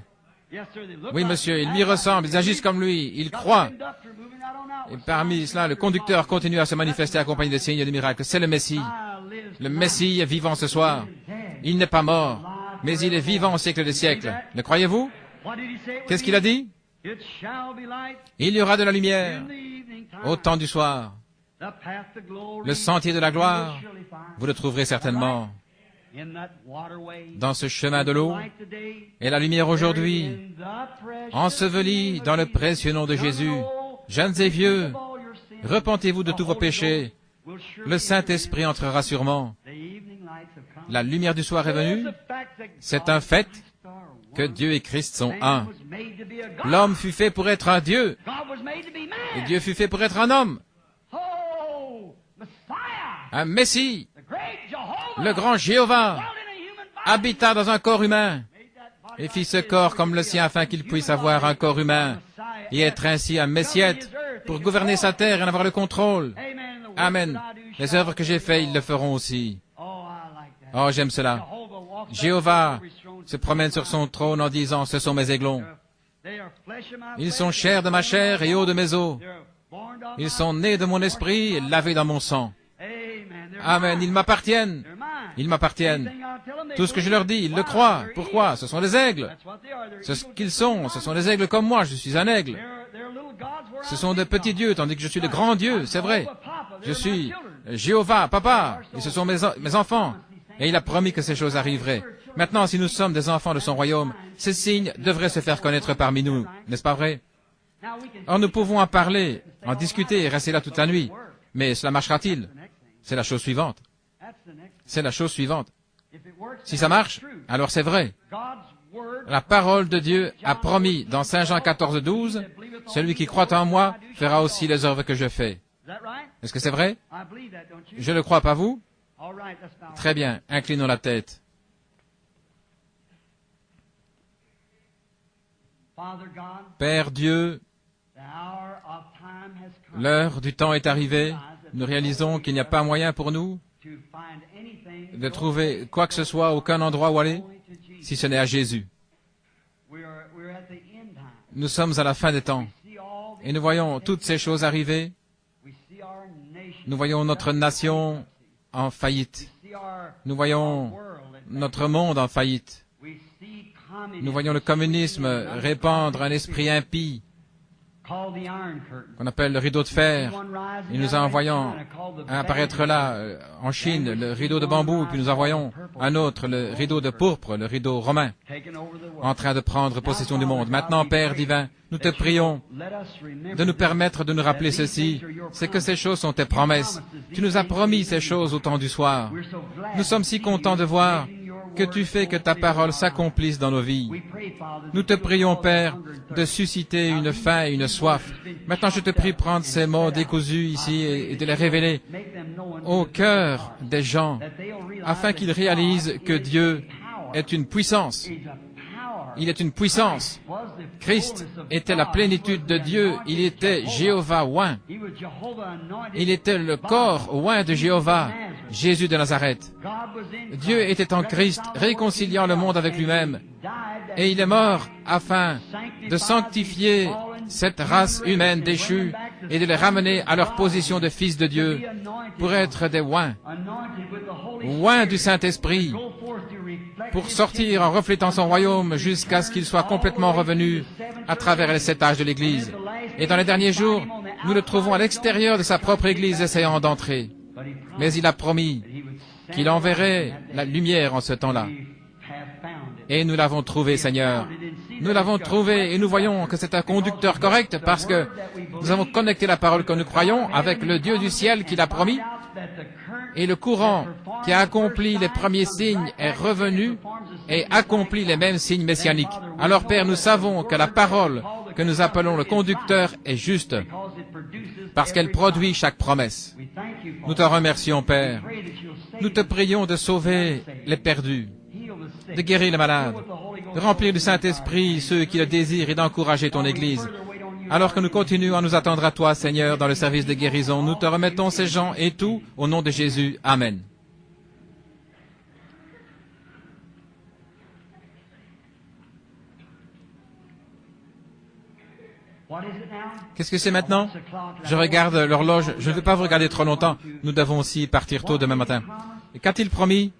Oui, monsieur, ils lui ressemblent, ils agissent comme lui, ils croient. Et parmi cela, le conducteur continue à se manifester accompagné de signes et de miracles. C'est le Messie. Le Messie est vivant ce soir. Il n'est pas mort, mais il est vivant au siècle des siècles. Le croyez-vous? Qu'est-ce qu'il a dit? Il y aura de la lumière au temps du soir. Le sentier de la gloire, vous le trouverez certainement dans ce chemin de l'eau. Et la lumière aujourd'hui, ensevelie dans le précieux nom de Jésus. Jeunes et vieux, repentez-vous de tous vos péchés. Le Saint-Esprit entrera sûrement. La lumière du soir est venue. C'est un fait que Dieu et Christ sont un. L'homme fut fait pour être un Dieu. Et Dieu fut fait pour être un homme. Un Messie, le grand Jéhovah, habita dans un corps humain et fit ce corps comme le sien afin qu'il puisse avoir un corps humain et être ainsi un Messiette pour gouverner sa terre et en avoir le contrôle. Amen. Les œuvres que j'ai faites, ils le feront aussi. Oh, j'aime cela. Jéhovah se promène sur son trône en disant, ce sont mes aiglons. Ils sont chair de ma chair et eau de mes os. Ils sont nés de mon esprit et lavés dans mon sang. Amen. Ils m'appartiennent. Ils m'appartiennent. Tout ce que je leur dis, ils le croient. Pourquoi? Ce sont des aigles. C'est ce qu'ils sont. Ce sont des aigles comme moi. Je suis un aigle. Ce sont des petits dieux, tandis que je suis le grand Dieu. C'est vrai. Je suis Jéhovah, papa. Et ce sont mes enfants. Et il a promis que ces choses arriveraient. Maintenant, si nous sommes des enfants de son royaume, ces signes devraient se faire connaître parmi nous. N'est-ce pas vrai? Or, nous pouvons en parler, en discuter et rester là toute la nuit. Mais cela marchera-t-il? C'est la chose suivante. C'est la chose suivante. Si ça marche, alors c'est vrai. La parole de Dieu a promis dans Saint Jean 14, 12, « Celui qui croit en moi fera aussi les œuvres que je fais. » Est-ce que c'est vrai? Je le crois, pas vous? Très bien, inclinons la tête. Père Dieu, l'heure du temps est arrivée. Nous réalisons qu'il n'y a pas moyen pour nous de trouver quoi que ce soit, aucun endroit où aller, si ce n'est à Jésus. Nous sommes à la fin des temps et nous voyons toutes ces choses arriver. Nous voyons notre nation en faillite. Nous voyons notre monde en faillite. Nous voyons le communisme répandre un esprit impie qu'on appelle le rideau de fer. Et nous en voyons un apparaître là, en Chine, le rideau de bambou, puis nous en voyons un autre, le rideau de pourpre, le rideau romain, en train de prendre possession du monde. Maintenant, Père divin, nous te prions de nous permettre de nous rappeler ceci, c'est que ces choses sont tes promesses. Tu nous as promis ces choses au temps du soir. Nous sommes si contents de voir que tu fais que ta parole s'accomplisse dans nos vies. Nous te prions, Père, de susciter une faim et une soif. Maintenant, je te prie, prendre ces mots décousus ici et de les révéler au cœur des gens, afin qu'ils réalisent que Dieu est une puissance. Il est une puissance. Christ était la plénitude de Dieu. Il était Jéhovah oint. Il était le corps oint de Jéhovah, Jésus de Nazareth. Dieu était en Christ, réconciliant le monde avec lui-même. Et il est mort afin de sanctifier cette race humaine déchue et de les ramener à leur position de fils de Dieu pour être des oints du Saint-Esprit, pour sortir en reflétant son royaume jusqu'à ce qu'il soit complètement revenu à travers les 7 âges de l'Église. Et dans les derniers jours, nous le trouvons à l'extérieur de sa propre Église essayant d'entrer. Mais il a promis qu'il enverrait la lumière en ce temps-là. Et nous l'avons trouvé, Seigneur. Nous l'avons trouvé et nous voyons que c'est un conducteur correct parce que nous avons connecté la parole que nous croyons avec le Dieu du ciel qui l'a promis. Et le courant qui a accompli les premiers signes est revenu et accomplit les mêmes signes messianiques. Alors, Père, nous savons que la parole que nous appelons le conducteur est juste parce qu'elle produit chaque promesse. Nous te remercions, Père. Nous te prions de sauver les perdus, de guérir les malades, de remplir du Saint-Esprit ceux qui le désirent et d'encourager ton Église. Alors que nous continuons à nous attendre à toi, Seigneur, dans le service de guérison, nous te remettons ces gens et tout au nom de Jésus. Amen. Qu'est-ce que c'est maintenant? Je regarde l'horloge. Je ne veux pas vous regarder trop longtemps. Nous devons aussi partir tôt demain matin. Et qu'a-t-il promis?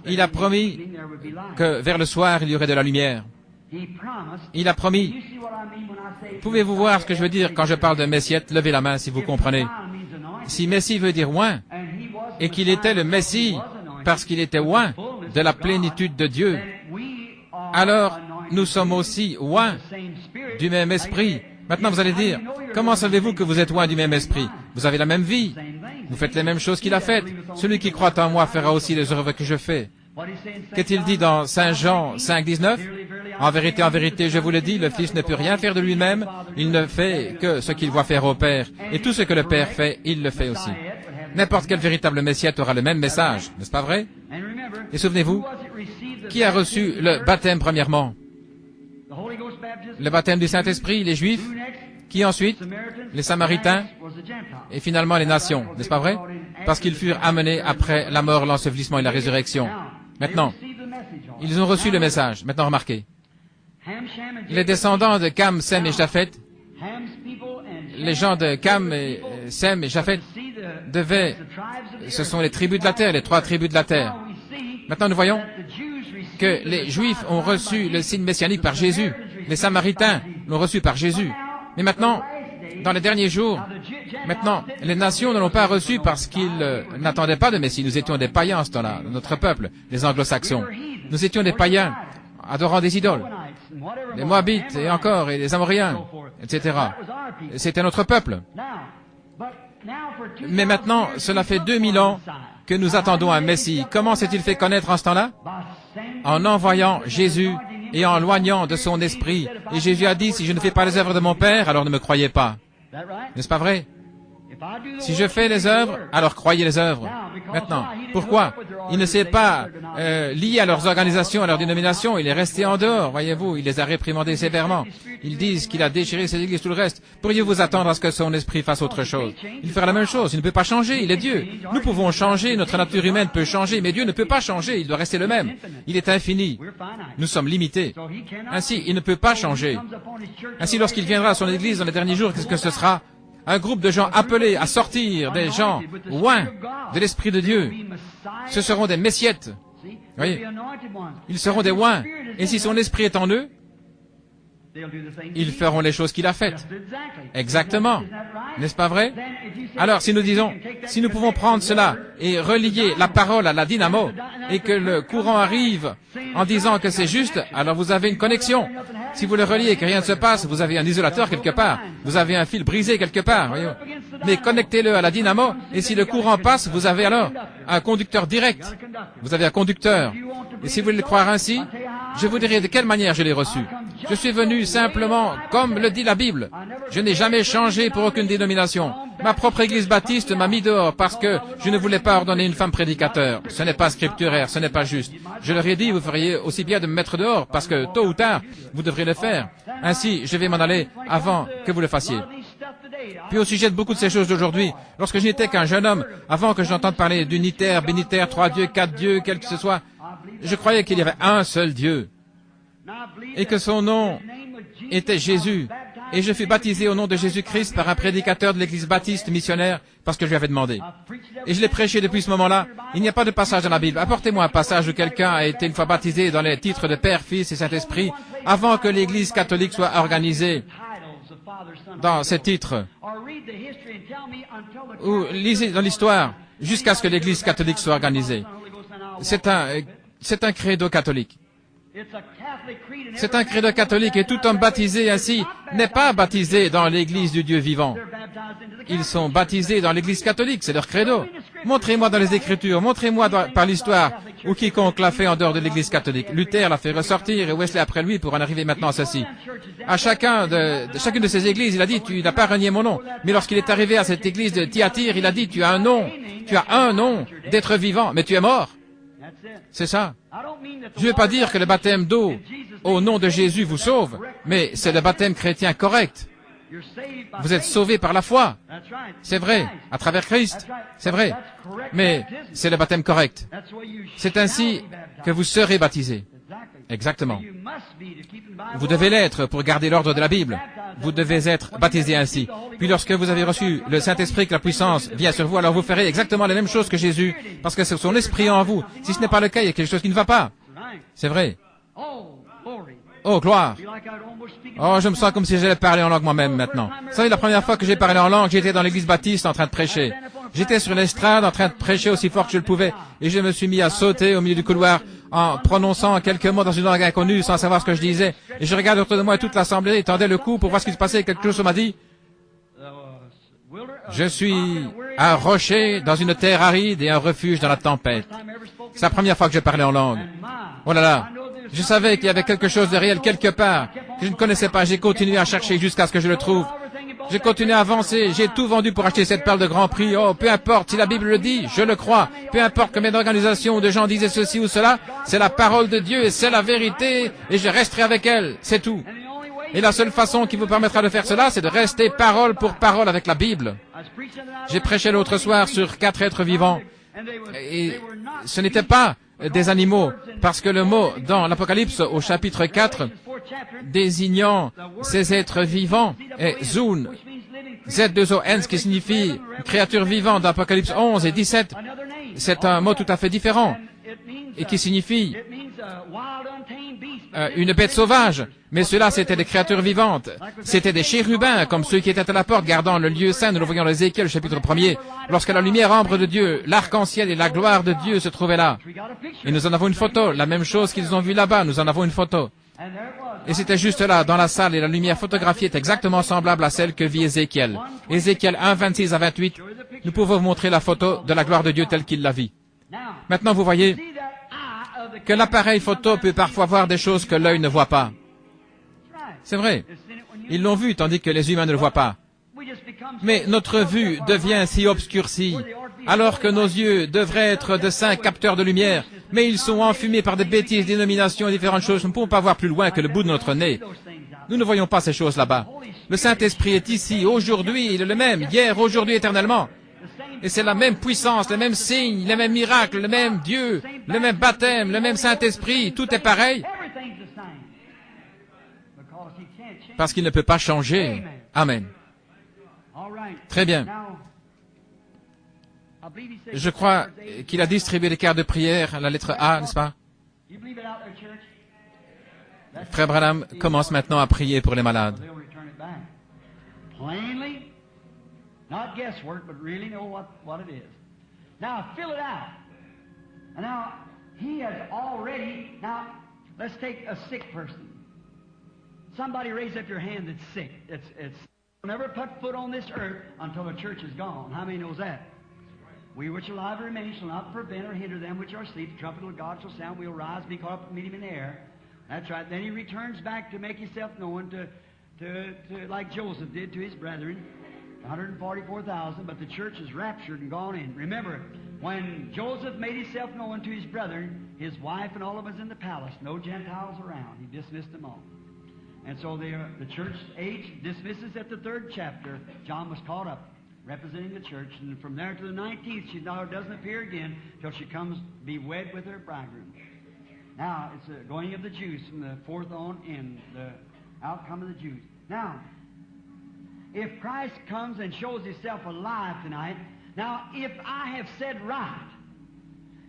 Il a promis que vers le soir, il y aurait de la lumière. Il a promis. Pouvez-vous voir ce que je veux dire quand je parle de Messiette? Levez la main si vous comprenez. Si Messie veut dire oint, et qu'il était le Messie parce qu'il était oint de la plénitude de Dieu, alors nous sommes aussi oints du même esprit. Maintenant, vous allez dire, comment savez-vous que vous êtes oints du même esprit? Vous avez la même vie. Vous faites les mêmes choses qu'il a faites. Celui qui croit en moi fera aussi les œuvres que je fais. Qu'est-il dit dans Saint Jean 5, 19? En vérité, je vous le dis, le Fils ne peut rien faire de lui-même. Il ne fait que ce qu'il voit faire au Père. Et tout ce que le Père fait, il le fait aussi. N'importe quel véritable Messiette aura le même message, n'est-ce pas vrai? Et souvenez-vous, qui a reçu le baptême premièrement? Le baptême du Saint-Esprit, les Juifs, qui ensuite? Les Samaritains, et finalement les nations, n'est-ce pas vrai? Parce qu'ils furent amenés après la mort, l'ensevelissement et la résurrection. Maintenant, ils ont reçu le message. Maintenant, remarquez. Les descendants de Cam, Sem et Japhet, les gens de Cam, Sem et Japhet devaient, ce sont les tribus de la terre, les 3 tribus de la terre. Maintenant, nous voyons que les Juifs ont reçu le signe messianique par Jésus. Les Samaritains l'ont reçu par Jésus. Mais maintenant, dans les derniers jours, maintenant, les nations ne l'ont pas reçu parce qu'ils n'attendaient pas de Messie. Nous étions des païens en ce temps-là, notre peuple, les anglo-saxons. Nous étions des païens, adorant des idoles, les Moabites et encore, et les Amoréens, etc. C'était notre peuple. Mais maintenant, cela fait 2000 ans que nous attendons un Messie. Comment s'est-il fait connaître en ce temps-là? En envoyant Jésus et en loignant de son esprit. Et Jésus a dit, si je ne fais pas les œuvres de mon Père, alors ne me croyez pas. N'est-ce pas vrai? Si je fais les œuvres, alors croyez les œuvres. Maintenant, pourquoi? Il ne s'est pas lié à leurs organisations, à leur dénomination, il est resté en dehors, voyez-vous, il les a réprimandés sévèrement. Ils disent qu'il a déchiré ses églises, tout le reste. Pourriez-vous attendre à ce que son esprit fasse autre chose? Il fera la même chose, il ne peut pas changer, il est Dieu. Nous pouvons changer, notre nature humaine peut changer, mais Dieu ne peut pas changer, il doit rester le même. Il est infini. Nous sommes limités. Ainsi, il ne peut pas changer. Ainsi, lorsqu'il viendra à son église dans les derniers jours, qu'est-ce que ce sera? Un groupe de gens appelés à sortir, des gens oints de l'Esprit de Dieu. Ce seront des messiettes. Voyez, ils seront des oints. Et si son esprit est en eux, ils feront les choses qu'il a faites. Exactement. N'est-ce pas vrai? Alors, si nous disons, si nous pouvons prendre cela et relier la parole à la dynamo, et que le courant arrive en disant que c'est juste, alors vous avez une connexion. Si vous le reliez et que rien ne se passe, vous avez un isolateur quelque part. Vous avez un fil brisé quelque part. Voyez. Mais connectez-le à la dynamo, et si le courant passe, vous avez alors un conducteur direct. Vous avez un conducteur. Et si vous voulez le croire ainsi, je vous dirai de quelle manière je l'ai reçu. Je suis venu simplement, comme le dit la Bible. Je n'ai jamais changé pour aucune dénomination. Ma propre église baptiste m'a mis dehors parce que je ne voulais pas ordonner une femme prédicateur. Ce n'est pas scripturaire, ce n'est pas juste. Je leur ai dit, vous feriez aussi bien de me mettre dehors parce que tôt ou tard, vous devrez le faire. Ainsi, je vais m'en aller avant que vous le fassiez. Puis au sujet de beaucoup de ces choses d'aujourd'hui, lorsque je n'étais qu'un jeune homme, avant que j'entende parler d'unitaire, bénitaire, 3 dieux, 4 dieux, quel que ce soit, je croyais qu'il y avait un seul Dieu et que son nom était Jésus. Et je fus baptisé au nom de Jésus-Christ par un prédicateur de l'église baptiste missionnaire parce que je lui avais demandé. Et je l'ai prêché depuis ce moment-là. Il n'y a pas de passage dans la Bible. Apportez-moi un passage où quelqu'un a été une fois baptisé dans les titres de Père, Fils et Saint-Esprit avant que l'église catholique soit organisée dans ces titres. Ou lisez dans l'histoire jusqu'à ce que l'église catholique soit organisée. C'est un credo catholique. C'est un credo catholique et tout homme baptisé ainsi n'est pas baptisé dans l'église du Dieu vivant. Ils sont baptisés dans l'église catholique, c'est leur credo. Montrez-moi dans les Écritures, montrez-moi par l'histoire ou quiconque l'a fait en dehors de l'église catholique. Luther l'a fait ressortir et Wesley après lui pour en arriver maintenant à ceci. À chacune de ces églises, il a dit, tu n'as pas renié mon nom. Mais lorsqu'il est arrivé à cette église de Thyatire, il a dit, tu as un nom d'être vivant, mais tu es mort. C'est ça. Je ne veux pas dire que le baptême d'eau au nom de Jésus vous sauve, mais c'est le baptême chrétien correct. Vous êtes sauvés par la foi. C'est vrai, à travers Christ. C'est vrai. Mais c'est le baptême correct. C'est ainsi que vous serez baptisés. Exactement. Vous devez l'être pour garder l'ordre de la Bible. Vous devez être baptisés ainsi. Puis lorsque vous avez reçu le Saint-Esprit, que la puissance vient sur vous, alors vous ferez exactement la même chose que Jésus, parce que c'est son esprit en vous. Si ce n'est pas le cas, il y a quelque chose qui ne va pas. C'est vrai. Oh, gloire. Oh, je me sens comme si j'allais parler en langue moi-même maintenant. Vous savez, la première fois que j'ai parlé en langue, j'étais dans l'église baptiste en train de prêcher. J'étais sur l'estrade en train de prêcher aussi fort que je le pouvais, et je me suis mis à sauter au milieu du couloir en prononçant quelques mots dans une langue inconnue sans savoir ce que je disais. Et je regarde autour de moi et toute l'assemblée tendait le cou pour voir ce qui se passait. Quelque chose m'a dit, je suis un rocher dans une terre aride et un refuge dans la tempête. C'est la première fois que je parlais en langue. Oh là là. Je savais qu'il y avait quelque chose de réel quelque part que je ne connaissais pas. J'ai continué à chercher jusqu'à ce que je le trouve. J'ai continué à avancer. J'ai tout vendu pour acheter cette perle de grand prix. Oh, peu importe si la Bible le dit, je le crois. Peu importe combien d'organisations ou de gens disaient ceci ou cela, c'est la parole de Dieu et c'est la vérité et je resterai avec elle. C'est tout. Et la seule façon qui vous permettra de faire cela, c'est de rester parole pour parole avec la Bible. J'ai prêché l'autre soir sur 4 êtres vivants. Et ce n'était pas des animaux, parce que le mot dans l'Apocalypse au chapitre 4, désignant ces êtres vivants, est Zoon, Z2ON, ce qui signifie créature vivante d'Apocalypse 11 et 17. C'est un mot tout à fait différent, et qui signifie une bête sauvage. Mais ceux-là, c'était des créatures vivantes. C'était des chérubins, comme ceux qui étaient à la porte, gardant le lieu saint. Nous le voyons dans Ézéchiel, chapitre 1er. Lorsque la lumière ambre de Dieu, l'arc-en-ciel et la gloire de Dieu se trouvaient là. Et nous en avons une photo. La même chose qu'ils ont vu là-bas, nous en avons une photo. Et c'était juste là, dans la salle, et la lumière photographiée est exactement semblable à celle que vit Ézéchiel. Ézéchiel 1, 26 à 28. Nous pouvons vous montrer la photo de la gloire de Dieu telle qu'il la vit. Maintenant, vous voyez que l'appareil photo peut parfois voir des choses que l'œil ne voit pas. C'est vrai. Ils l'ont vu, tandis que les humains ne le voient pas. Mais notre vue devient si obscurcie, alors que nos yeux devraient être de saints capteurs de lumière, mais ils sont enfumés par des bêtises, dénominations et différentes choses. Nous ne pouvons pas voir plus loin que le bout de notre nez. Nous ne voyons pas ces choses là-bas. Le Saint-Esprit est ici, aujourd'hui, il est le même, hier, aujourd'hui, éternellement. Et c'est la même puissance, les mêmes signes, les mêmes miracles, le même Dieu, le même baptême, le même Saint-Esprit, tout est pareil. Parce qu'il ne peut pas changer. Amen. Très bien. Je crois qu'il a distribué les cartes de prière, la lettre A, n'est-ce pas? Frère Branham commence maintenant à prier pour les malades. Not guesswork, but really know what it is. Now, fill it out. And now, he has already, now, let's take a sick person. Somebody raise up your hand that's sick. It's never put foot on this earth until the church is gone. How many knows that? We which are alive and remain shall not prevent or hinder them which are asleep. The trumpet of God shall sound. We'll rise, be caught up and meet him in the air. That's right. Then he returns back to make himself known to like Joseph did to his brethren. 144,000, but the church is raptured and gone in. Remember, when Joseph made himself known to his brethren, his wife and all of us in the palace, no Gentiles around. He dismissed them all. And so the church age dismisses at the 3rd chapter. John was caught up, representing the church, and from there to the 19th, she now doesn't appear again till she comes be wed with her bridegroom. Now, it's the going of the Jews from the 4th on in, the outcome of the Jews. Now, if Christ comes and shows Himself alive tonight, now if I have said right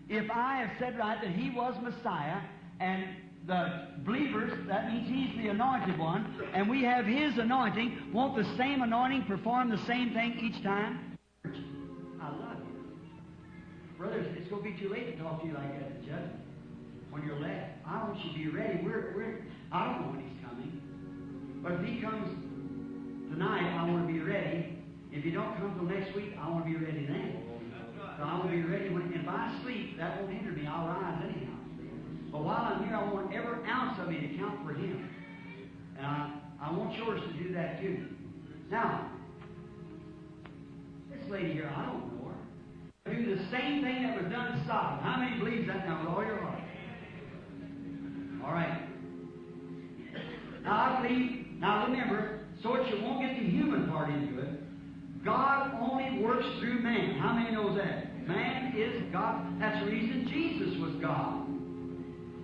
that He was Messiah, and the believers, that means He's the anointed one, and we have His anointing, won't the same anointing perform the same thing each time? I love you. Brothers, it's going to be too late to talk to you like that at the judgment. When you're left, I want you to be ready. I don't know when He's coming. But if He comes tonight, I want to be ready. If He don't come till next week, I want to be ready then. So I want to be ready. If I sleep, that won't hinder me. I'll rise anyhow. But while I'm here, I want every ounce of me to count for Him. And I want yours to do that too. Now, this lady here, I don't know her. Do the same thing that was done in Sodom. How many believes that now with all your heart? All right. Now I believe, now remember, so that you won't get the human part into it, God only works through man. How many knows that? Man is God. That's the reason Jesus was God.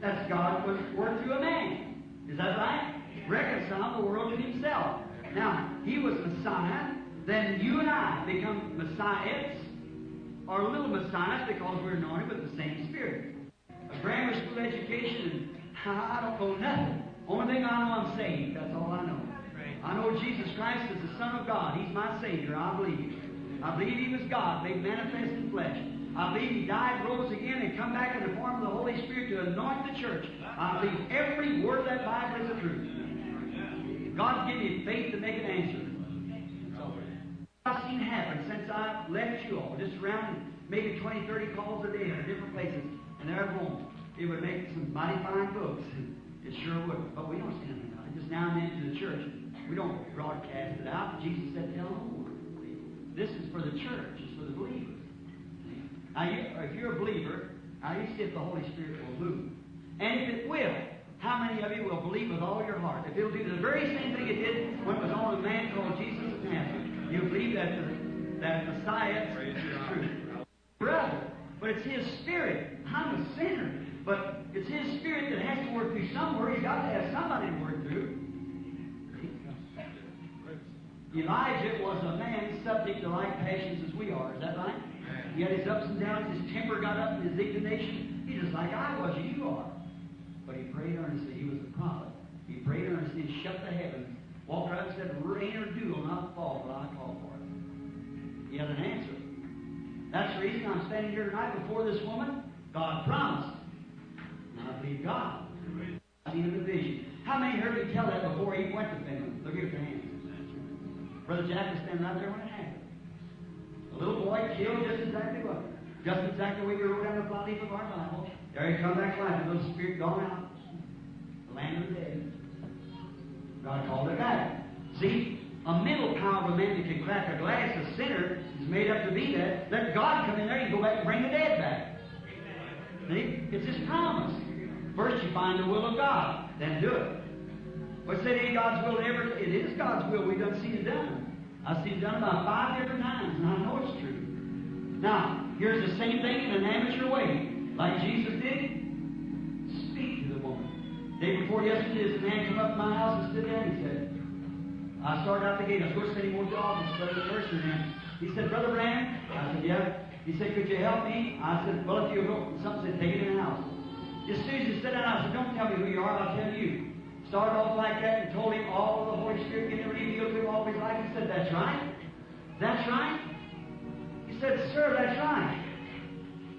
That's God was worked through a man. Is that right? Reconcile the world to Himself. Now, He was Messiah, then you and I become Messiahs, or little Messiahs, because we're anointed with the same Spirit. A grammar school education, and I don't know nothing. Only thing I know, I'm saved. That's all I know. I know Jesus Christ is the Son of God. He's my Savior. I believe. I believe He was God, made manifest in flesh. I believe He died, rose again, and come back in the form of the Holy Spirit to anoint the church. I believe every word of that Bible is the truth. God's given me faith to make an answer. I've seen happen since I left you all, just around maybe 20, 30 calls a day in different places, and there at home. It would make some mighty fine books. It sure would. But we don't stand there now. Just now and then to the church. We don't broadcast it out. Jesus said, tell no more. This is for the church. It's for the believers. Now, if you're a believer, now you see if the Holy Spirit will move. And if it will, how many of you will believe with all your heart? If it'll do the very same thing it did when it was on a man called Jesus of Nazareth, you believe that Messiah is true. Brother, but it's His Spirit. I'm a sinner. But it's His Spirit that has to work through somewhere. He's got to have somebody to work through. Elijah was a man subject to like passions as we are. Is that right? He had his ups and downs. His temper got up and his indignation. He's just like I was, you are. But he prayed earnestly. He was a prophet. He prayed earnestly and shut the heavens. Walked around and said, rain or dew will not fall, but I call for it. He had an answer. That's the reason I'm standing here tonight before this woman. God promised. And I believe God. I've seen a vision. How many heard me tell that before he went to Finland? Look at the hands. Brother Jack was standing right there when it happened. A little boy killed just exactly what? Just exactly what you wrote down the fly leaf of our Bible. There he come back life, the little spirit gone out. The land of the dead. God called it back. See, a mental power of a man that can crack a glass, a sinner is made up to be that. Let God come in there and go back and bring the dead back. See? It's His promise. First you find the will of God, then do it. But say it ain't God's will ever. It is God's will. We've done seen it done. I've seen it done about 5 different times, and I know it's true. Now, here's the same thing in an amateur way. Like Jesus did. Speak to the woman. Day before yesterday, this man came up to my house and stood there and he said, I started out the gate. I was going to send him more to office, but the person there. He said, Brother Branham. I said, yeah. He said, could you help me? I said, well, if you go. Something said, take it in the house. As soon as he sat down, I said, don't tell me who you are, I'll tell you. Started off like that and told him all the Holy Spirit getting revealed to him all his life. He said, that's right. That's right. He said, sir, that's right.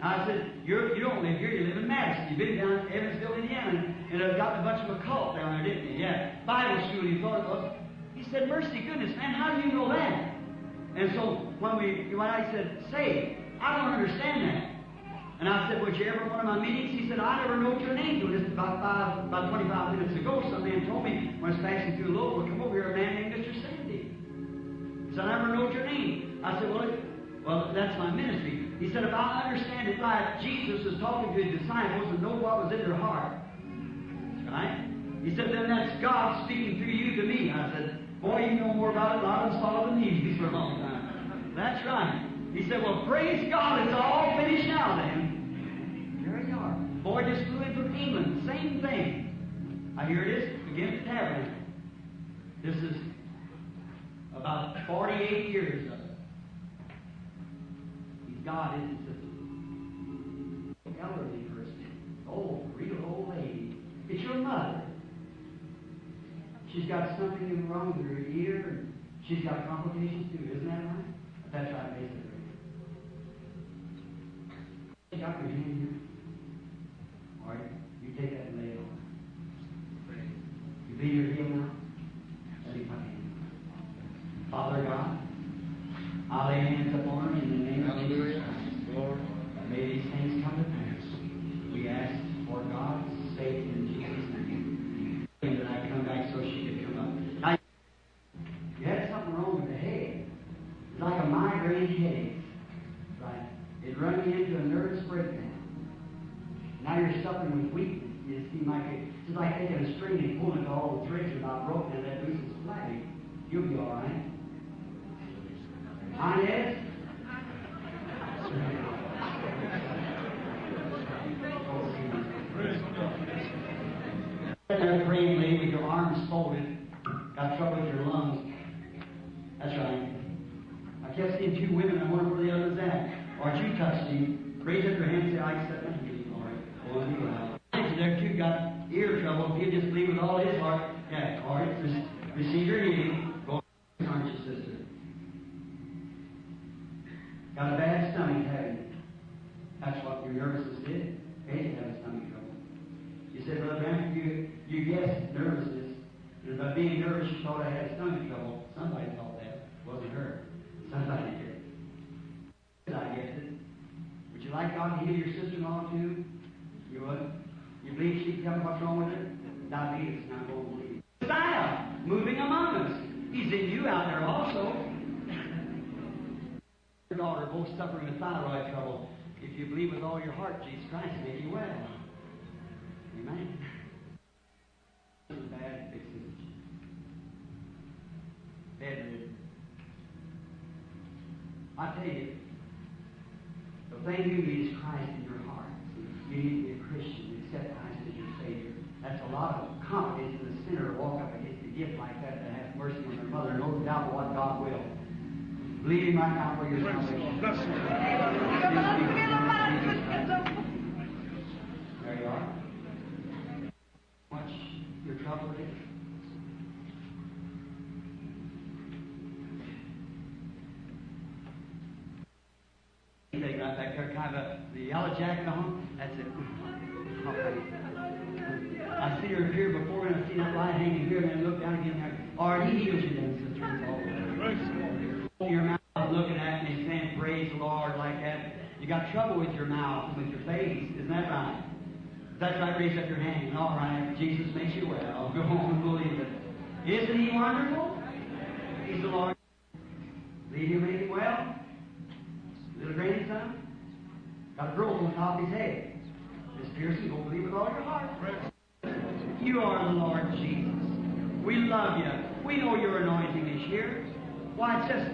I said, you don't live here, you live in Madison. You've been down in Evansville, Indiana, and I've got a bunch of occult down there, didn't you? Yeah. Bible school, you thought it was. He said, mercy goodness, man, how do you know that? And so when I said, say, I don't understand that. And I said, was you ever at one of my meetings? He said, I never know your name till just about 25 minutes ago. Some man told me when I was passing through Louisville, come over here, a man named Mr. Sandy. He said, I never know your name. I said, well, that's my ministry. He said, if I understand it right, Jesus was talking to His disciples and know what was in their heart. Right? He said, then that's God speaking through you to me. I said, boy, you know more about it than I've been following these for a long time. That's right. He said, well, praise God, it's all finished now then. There you are. Boy just flew in from England. Same thing. Here it is, again, the tabernacle. This is About 48 years of it. He's God, isn't he? Elderly person. Old, real old lady. It's your mother. She's got something wrong with her ear, and she's got complications too. Isn't that right? That's right, basically. You got your hand here. All right, you take that and lay it on. You believe your heel now? Let me put hand. Father God, I lay hands upon her in the name of Jesus Christ. Lord, may these things come to pass. We ask for God's sake in Jesus' name. That I come back so she could come up. Now, you had something wrong with the head. It's like a migraine headache. Right? It run you into a nervous breakdown. Now you're suffering with weakness. You seem like it's like taking a string and pulling it all the threads are not broken and that loose is flagging. You'll be all right. Inez? You're praying, lady, with your arms folded. Got trouble with your lungs. That's right. I kept seeing two women. I wonder where the other's at. Aren't you touched him? Raise up your hand and say, I accept my healing. All right. Well, you out. There two got ear trouble. If you just believe with all his heart, yeah, all right. Receive your healing. Go aren't you, sister? Got a bad stomach, haven't you? That's what your nervousness did. Hey, you have a stomach trouble. You said, Brother Branham, you guessed nervousness. And by being nervous, you thought I had stomach trouble. Somebody thought that. It wasn't her. Somebody did. I guessed it. Would you like God to heal your sister-in-law too? You would? You believe she can tell me what's wrong with her? Diabetes, not going to believe. Messiah, moving among us. He's in you out there also. Your daughter both suffering with thyroid trouble. If you believe with all your heart, Jesus Christ will make you well. Amen. Bad fixes. Bedridden. I tell you, the thing you need is Christ in your heart. You need to be a Christian, accept Christ as your Savior. That's a lot of confidence in the sinner to walk up against a gift like that to have mercy on their mother, no doubt what God will. Believe Him right now for your salvation. There you are. Watch your trouble is. Right back there, kind of the yellow jacket on. That's it. I see her here before, and I see that light hanging here, and then look down again there. Or He heals you then, sister. Your mouth looking at me and saying, praise the Lord, like that. You got trouble with your mouth and with your face. Isn't that right? If that's right, raise up your hand. All right, Jesus makes you well. Go home and believe it. Isn't He wonderful? He's the Lord. Believe He'll make him well? Little grandson? Got a growth on top of his head. Miss Pearson, go believe with all your heart. You are the Lord Jesus. We love you. We know your anointing is here. Why, it's just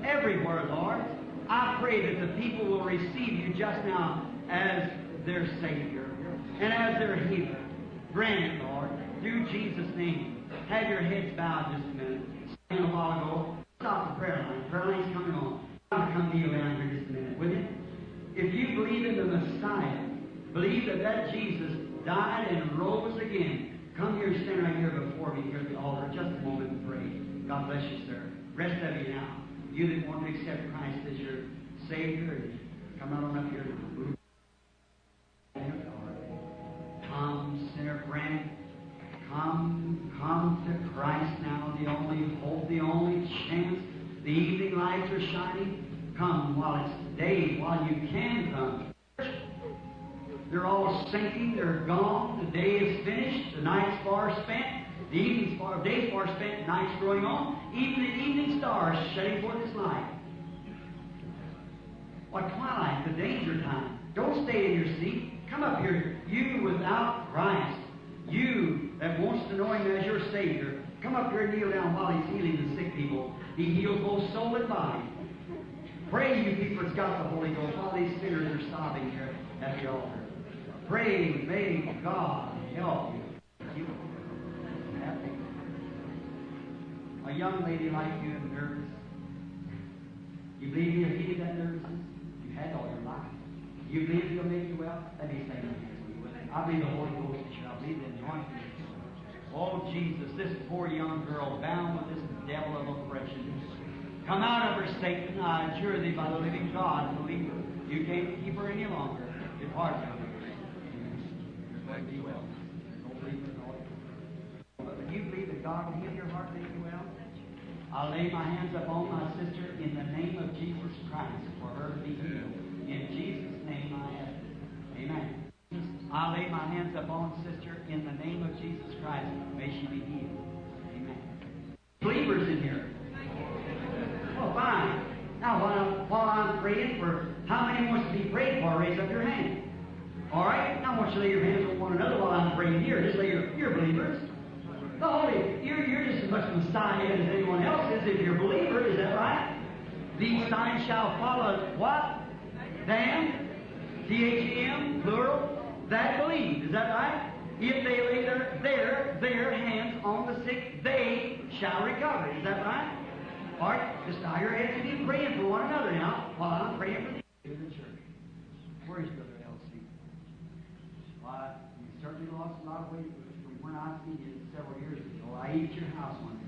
everywhere, Lord. I pray that the people will receive you just now as their Savior and as their healer. Grant it, Lord, through Jesus' name. Have your heads bowed just a minute. A while ago, stop the prayer line. Prayer line's coming on. I'll come kneel down here just a minute, will you? If you believe in the Messiah, believe that Jesus died and rose again, come here and stand right here before me here at the altar just a moment and pray. God bless you, sir. Rest of you now. You that want to accept Christ as your Savior, come right on up here now. Come, sinner friend. Come to Christ now, the only hope, the only chance. The evening lights are shining. Come while it's day, while you can come. They're all sinking, they're gone. The day is finished, the night's far spent. The evening's far, day's far spent, night's growing on. Even the evening stars shedding forth its light. What twilight, the danger time. Don't stay in your seat. Come up here. You without Christ. You that wants to know Him as your Savior. Come up here and kneel down while He's healing the sick people. He heals both soul and body. Pray, you people that's got the Holy Ghost, while these sinners are sobbing here at the altar. Pray, may God help you. A young lady like you and nervous. You believe you'll heal that nervousness? You had all your life. You believe He'll make you well? Let me say that for you. I believe the Holy Ghost is here. I believe the anointing. Oh, Jesus, this poor young girl bound with this devil of oppression. Come out of her, Satan. I adjure thee by the living God, believe her. You can't keep her any longer. Depart from her. You're going to be well. Don't believe her, Lord. But if you believe that God will heal your heart, make you well, I'll lay my hands upon my sister in the name of Jesus Christ for her to be healed. In Jesus' name I ask it. Amen. I'll lay my hands upon sister in the name of Jesus Christ. May she be healed. Amen. Believers in here. Well, fine. Now, while I'm praying for, how many wants to be prayed for? Raise up your hand. All right? Now, I want you to lay your hands on one another while I'm praying here. Just lay your believers. The Holy, you're just as much Messiah as anyone else is if you're a believer. Is that right? These signs shall follow what? Them, THEM, plural, that believe. Is that right? If they lay their hands on the sick, they shall recover. Is that right? All right, just bow your heads and be praying for one another now while I'm praying for you in the church. Where is Brother L.C.? Why, you certainly lost a lot of weight from when I seen you several years ago. I ate at your house one day.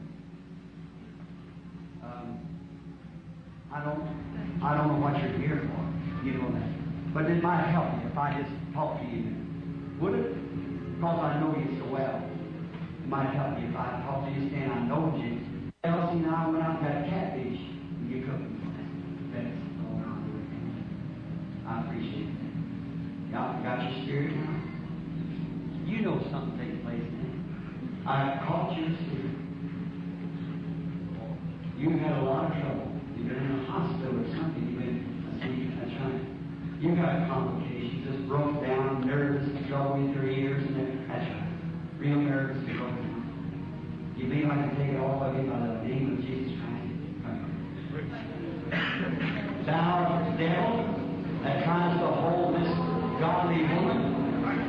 I don't know what you're here for. You know that. But it might help you if I just talk to you. Would it? Because I know you so well. It might help you if I talk to you saying I know you. Elsie and I went out and got catfish. And you cooked them. That's all I'm doing. I appreciate it. Y'all got your spirit now? You know something takes place now. I caught your spirit. You had a lot of trouble. You've been in a hospital or something. You've been asleep. That's right. You got complications. Just broke down, nervous, trouble with your ears, and that's right. Real nervous and broken down. You believe I can take it all away by the name of Jesus Christ? Thou devil that tries to hold this godly woman,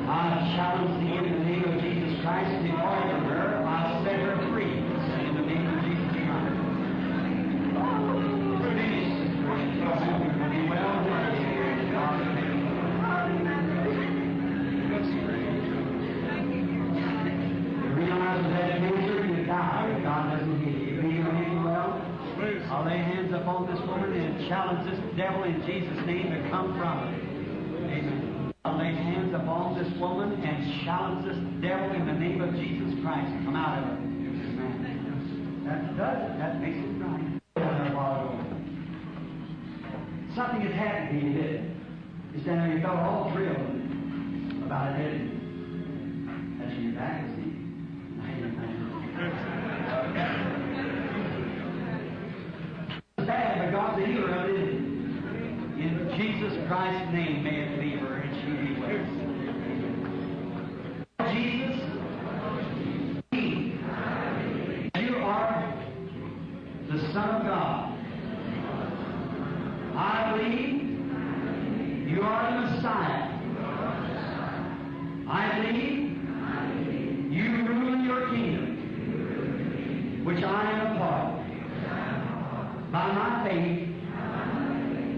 I challenge thee in the name of Jesus Christ. Depart from her. I set her free in the name of Jesus Christ. Be well. You realize that cancer can die if God doesn't heal you. Believe me well? I'll lay hands upon this woman and challenge this devil in Jesus' name to come from her. Amen. I'll lay hands upon this woman and challenge this devil in the name of Jesus Christ to come out of her. Amen. That does it. That makes it right. Something has happened to you, did it? You stand there and you felt all thrilled about it, didn't you? That's your back, see? It's bad, but God's the healer of it, isn't it? In Jesus Christ's name, may it leave her and she be well. Jesus, you are the Son of God. I believe you are the Messiah. I believe you rule your kingdom, which I am a part of, by my faith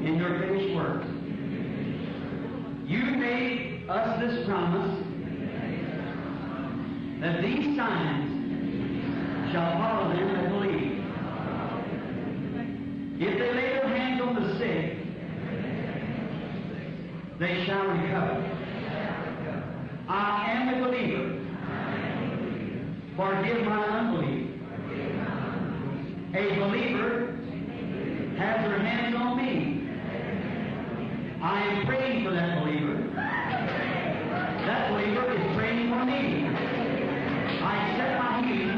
in your finished work. You made us this promise that these signs shall follow them that believe. If they lay their hands on the sick, they shall recover. I am a believer. Forgive my unbelief. A believer has their hands on me. I am praying for that believer. That believer is praying for me. I set my healing